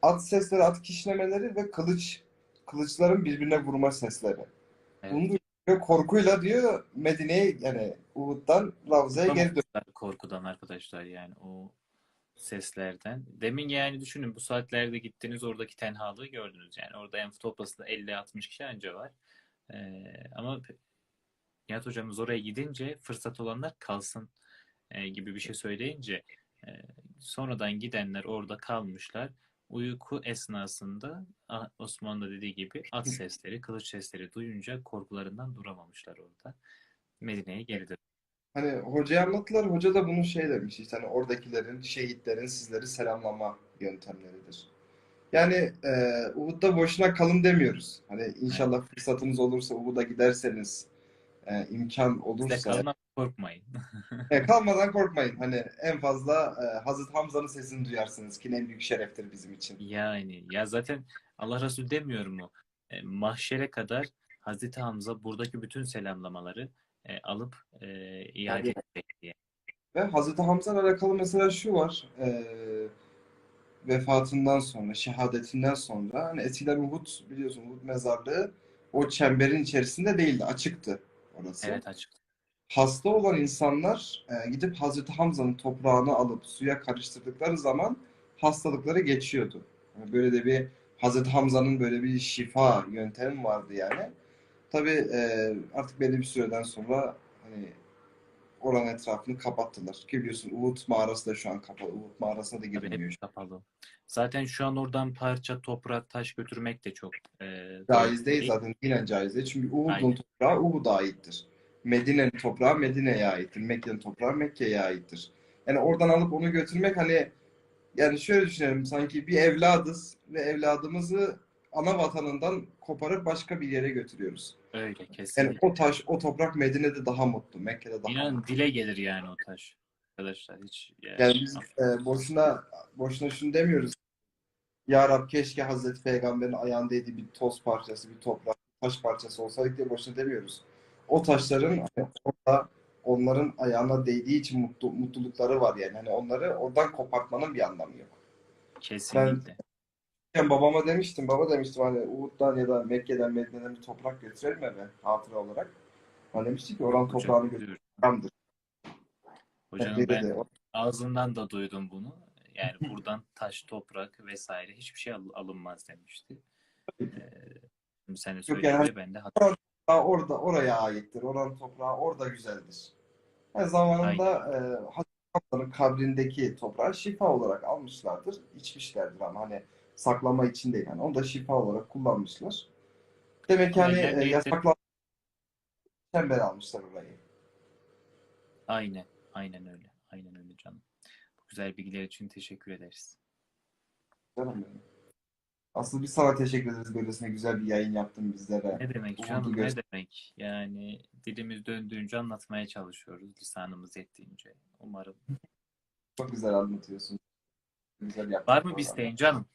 At sesleri, at kişnemeleri ve kılıçların birbirine vurma sesleri. Bunu Evet. duyuyor korkuyla diyor Medine'ye yani Uhud'dan Ravza'ya geri dönüyor. Tutamamışlar korkudan arkadaşlar yani o seslerden. Demin yani düşünün bu saatlerde gittiniz oradaki tenhalığı gördünüz yani. Orada en toplası da 50-60 kişi anca var. Ama Nihat hocamız oraya gidince fırsat olanlar kalsın gibi bir şey söyleyince e, sonradan gidenler orada kalmışlar. Uyku esnasında Osman da dediği gibi at sesleri, kılıç sesleri duyunca korkularından duramamışlar orada. Medine'ye geri dönüyor. Hani hocaya anlattılar. Hoca da bunu şey demiş işte hani oradakilerin, şehitlerin sizleri selamlama yöntemleridir. Yani Uhud'da boşuna kalın demiyoruz. Hani Evet. inşallah fırsatınız olursa Uhud'a giderseniz imkan Siz de olursa kalın ama korkmayın. kalmadan korkmayın. Hani en fazla Hazreti Hamza'nın sesini duyarsınız ki en büyük şereftir bizim için. Yani ya zaten Allah Resulü demiyor mu? Mahşere kadar Hazreti Hamza buradaki bütün selamlamaları alıp iade Yani, edecek diye. ve Hazreti Hamza'yla alakalı mesela şu var. Vefatından sonra, şehadetinden sonra hani eskiden Uhud biliyorsun Uhud mezarlığı o çemberin içerisinde değildi, açıktı orası. Evet açık. Hasta olan insanlar gidip Hazreti Hamza'nın toprağını alıp suya karıştırdıkları zaman hastalıkları geçiyordu. Yani böyle de bir Hazreti Hamza'nın böyle bir şifa yöntemi vardı yani. Tabii artık belli bir süreden sonra hani oranın etrafını kapattılar. Ki biliyorsun Uhud mağarası da şu an kapalı. Uhud mağarasına da Tabii hep girilmiyor. kapalı. Zaten şu an oradan parça toprak, taş götürmek de çok doğru Caiz değil değil. zaten dinen caiz değil. Çünkü Uhud'un Aynen. toprağı Uhud'a aittir. Medine'nin toprağı Medine'ye aittir. Mekke'nin toprağı Mekke'ye aittir. Yani oradan alıp onu götürmek hani yani şöyle düşünelim sanki bir evladız ve evladımızı ana vatanından koparıp başka bir yere götürüyoruz. Öyle Yani kesinlikle. o taş, o toprak Medine'de daha mutlu, Mekke'de daha İnanın mutlu. dile gelir yani o taş. Arkadaşlar hiç Yani yani biz boşuna şunu demiyoruz. Ya Rab keşke Hazreti Peygamber'in ayağındaydı bir toz parçası, bir toprak, taş parçası olsaydık diye boşuna demiyoruz. O taşların hani orada onların ayağına değdiği için mutlulukları var yani. Hani onları oradan kopartmanın bir anlamı yok. Ben kesinlikle. babama demiştim, baba demiştim hani Uhud'dan ya da Mekke'den, Medine'den bir toprak götürelim eve hatıra olarak. Bana demişti ki oranın Hocam toprağını buyur. götürürümdür. Hep Hocanın ben verirdi. ağzından da duydum bunu. Yani buradan taş, toprak vesaire hiçbir şey alınmaz demişti. Ee, Şimdi sen de Yok yani hani söyleyince ben de oranın toprağı orada, oraya aittir. Oranın toprağı orada güzeldir. Her zamanında aynen Hazreti Hamza'nın kabrindeki toprağı şifa olarak almışlardır, içmişlerdir ama hani saklama için değil. Yani onu da şifa olarak kullanmışlar. Demek ki ama hani eller değdirip yasaklanmışken beri almışlar orayı. aynen aynen öyle. Aynen öyle canım. Bu güzel bilgiler için teşekkür ederiz. Canım benim. Asıl biz sana teşekkür ederiz böylesine güzel bir yayın yaptın bizlere. Ne demek Uhud'u canım ne demek? Yani dilimiz döndüğünce anlatmaya çalışıyoruz. Lisanımız yettiğince. Umarım. çok güzel anlatıyorsun. Güzel yaptın Var mı bir programı. isteğin canım?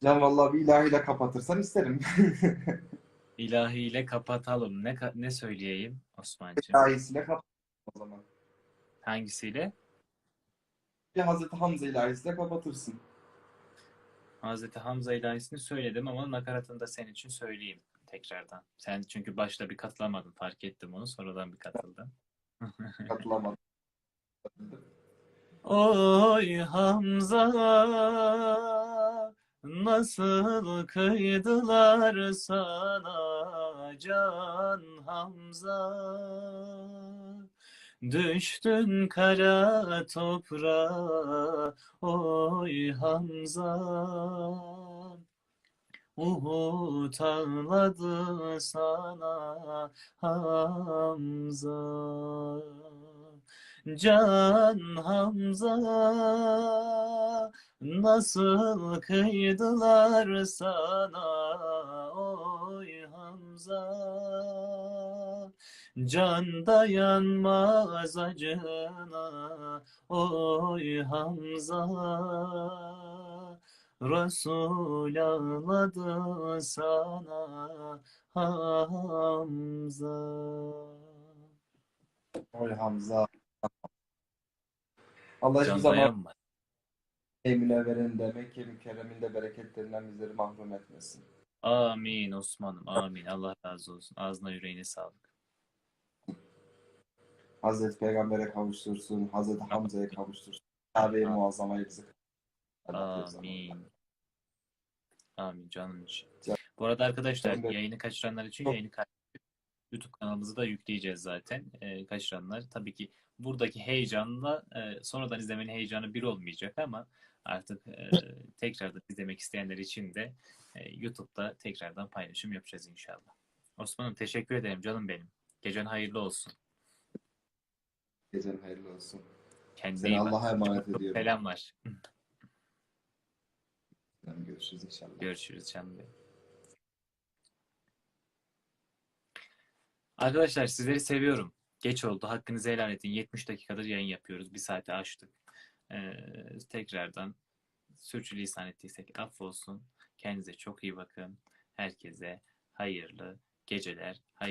Can vallahi bir ilahiyle kapatırsan isterim. İlahiyle kapatalım. Ne söyleyeyim Osman'cığım? İlahisiyle kapat o zaman. Hangisiyle? Bir Hazreti Hamza ilahisiyle kapatırsın. Hazreti Hamza ilahisini söyledim ama nakaratını da senin için söyleyeyim tekrardan. Sen çünkü başta bir katılamadın. Fark ettim onu. Sonradan bir katıldın. Katılamadım. Oy Hamza nasıl kıydılar sana can Hamza Düştün kara toprağa, oy Hamza. Uhud ağladı sana Hamza. Can Hamza, nasıl kıydılar sana oy Hamza. Can dayanmaz acına oy Hamza. Resul ağladı sana Hamza. Oy Hamza. Allah hiçbir Can zaman dayanma. Münevver'in Mekke mükerreminde bereketlerinden bizleri mahrum etmesin. Amin Osman'ım, amin. Allah razı olsun. Ağzına yüreğine sağlık. Hazreti Peygamber'e kavuştursun, Hazreti Hamza'ya kavuştursun. Kabe-i Muazzama'yı bizi yapıyoruz ama. Amin. Amin canım için. Bu arada arkadaşlar Canım benim. yayını kaçıranlar için Çok yayını YouTube kanalımızı da yükleyeceğiz zaten. Kaçıranlar tabii ki buradaki heyecanla sonradan izlemenin heyecanı bir olmayacak ama artık tekrardan izlemek isteyenler için de YouTube'da tekrardan paylaşım yapacağız inşallah. Osman'ım teşekkür ederim canım benim. Gecen hayırlı olsun. gecen hayırlı olsun. Kendine Seni iyi bak. Allah'a emanet Çok ediyorum. selamlar. Görüşürüz inşallah. Görüşürüz canım benim. Arkadaşlar sizleri seviyorum. Geç oldu. Hakkınızı helal edin. 70 dakikadır yayın yapıyoruz. Bir saate aştık. Tekrardan sürçülisan ettiysek affolsun. Kendinize çok iyi bakın. Herkese hayırlı geceler.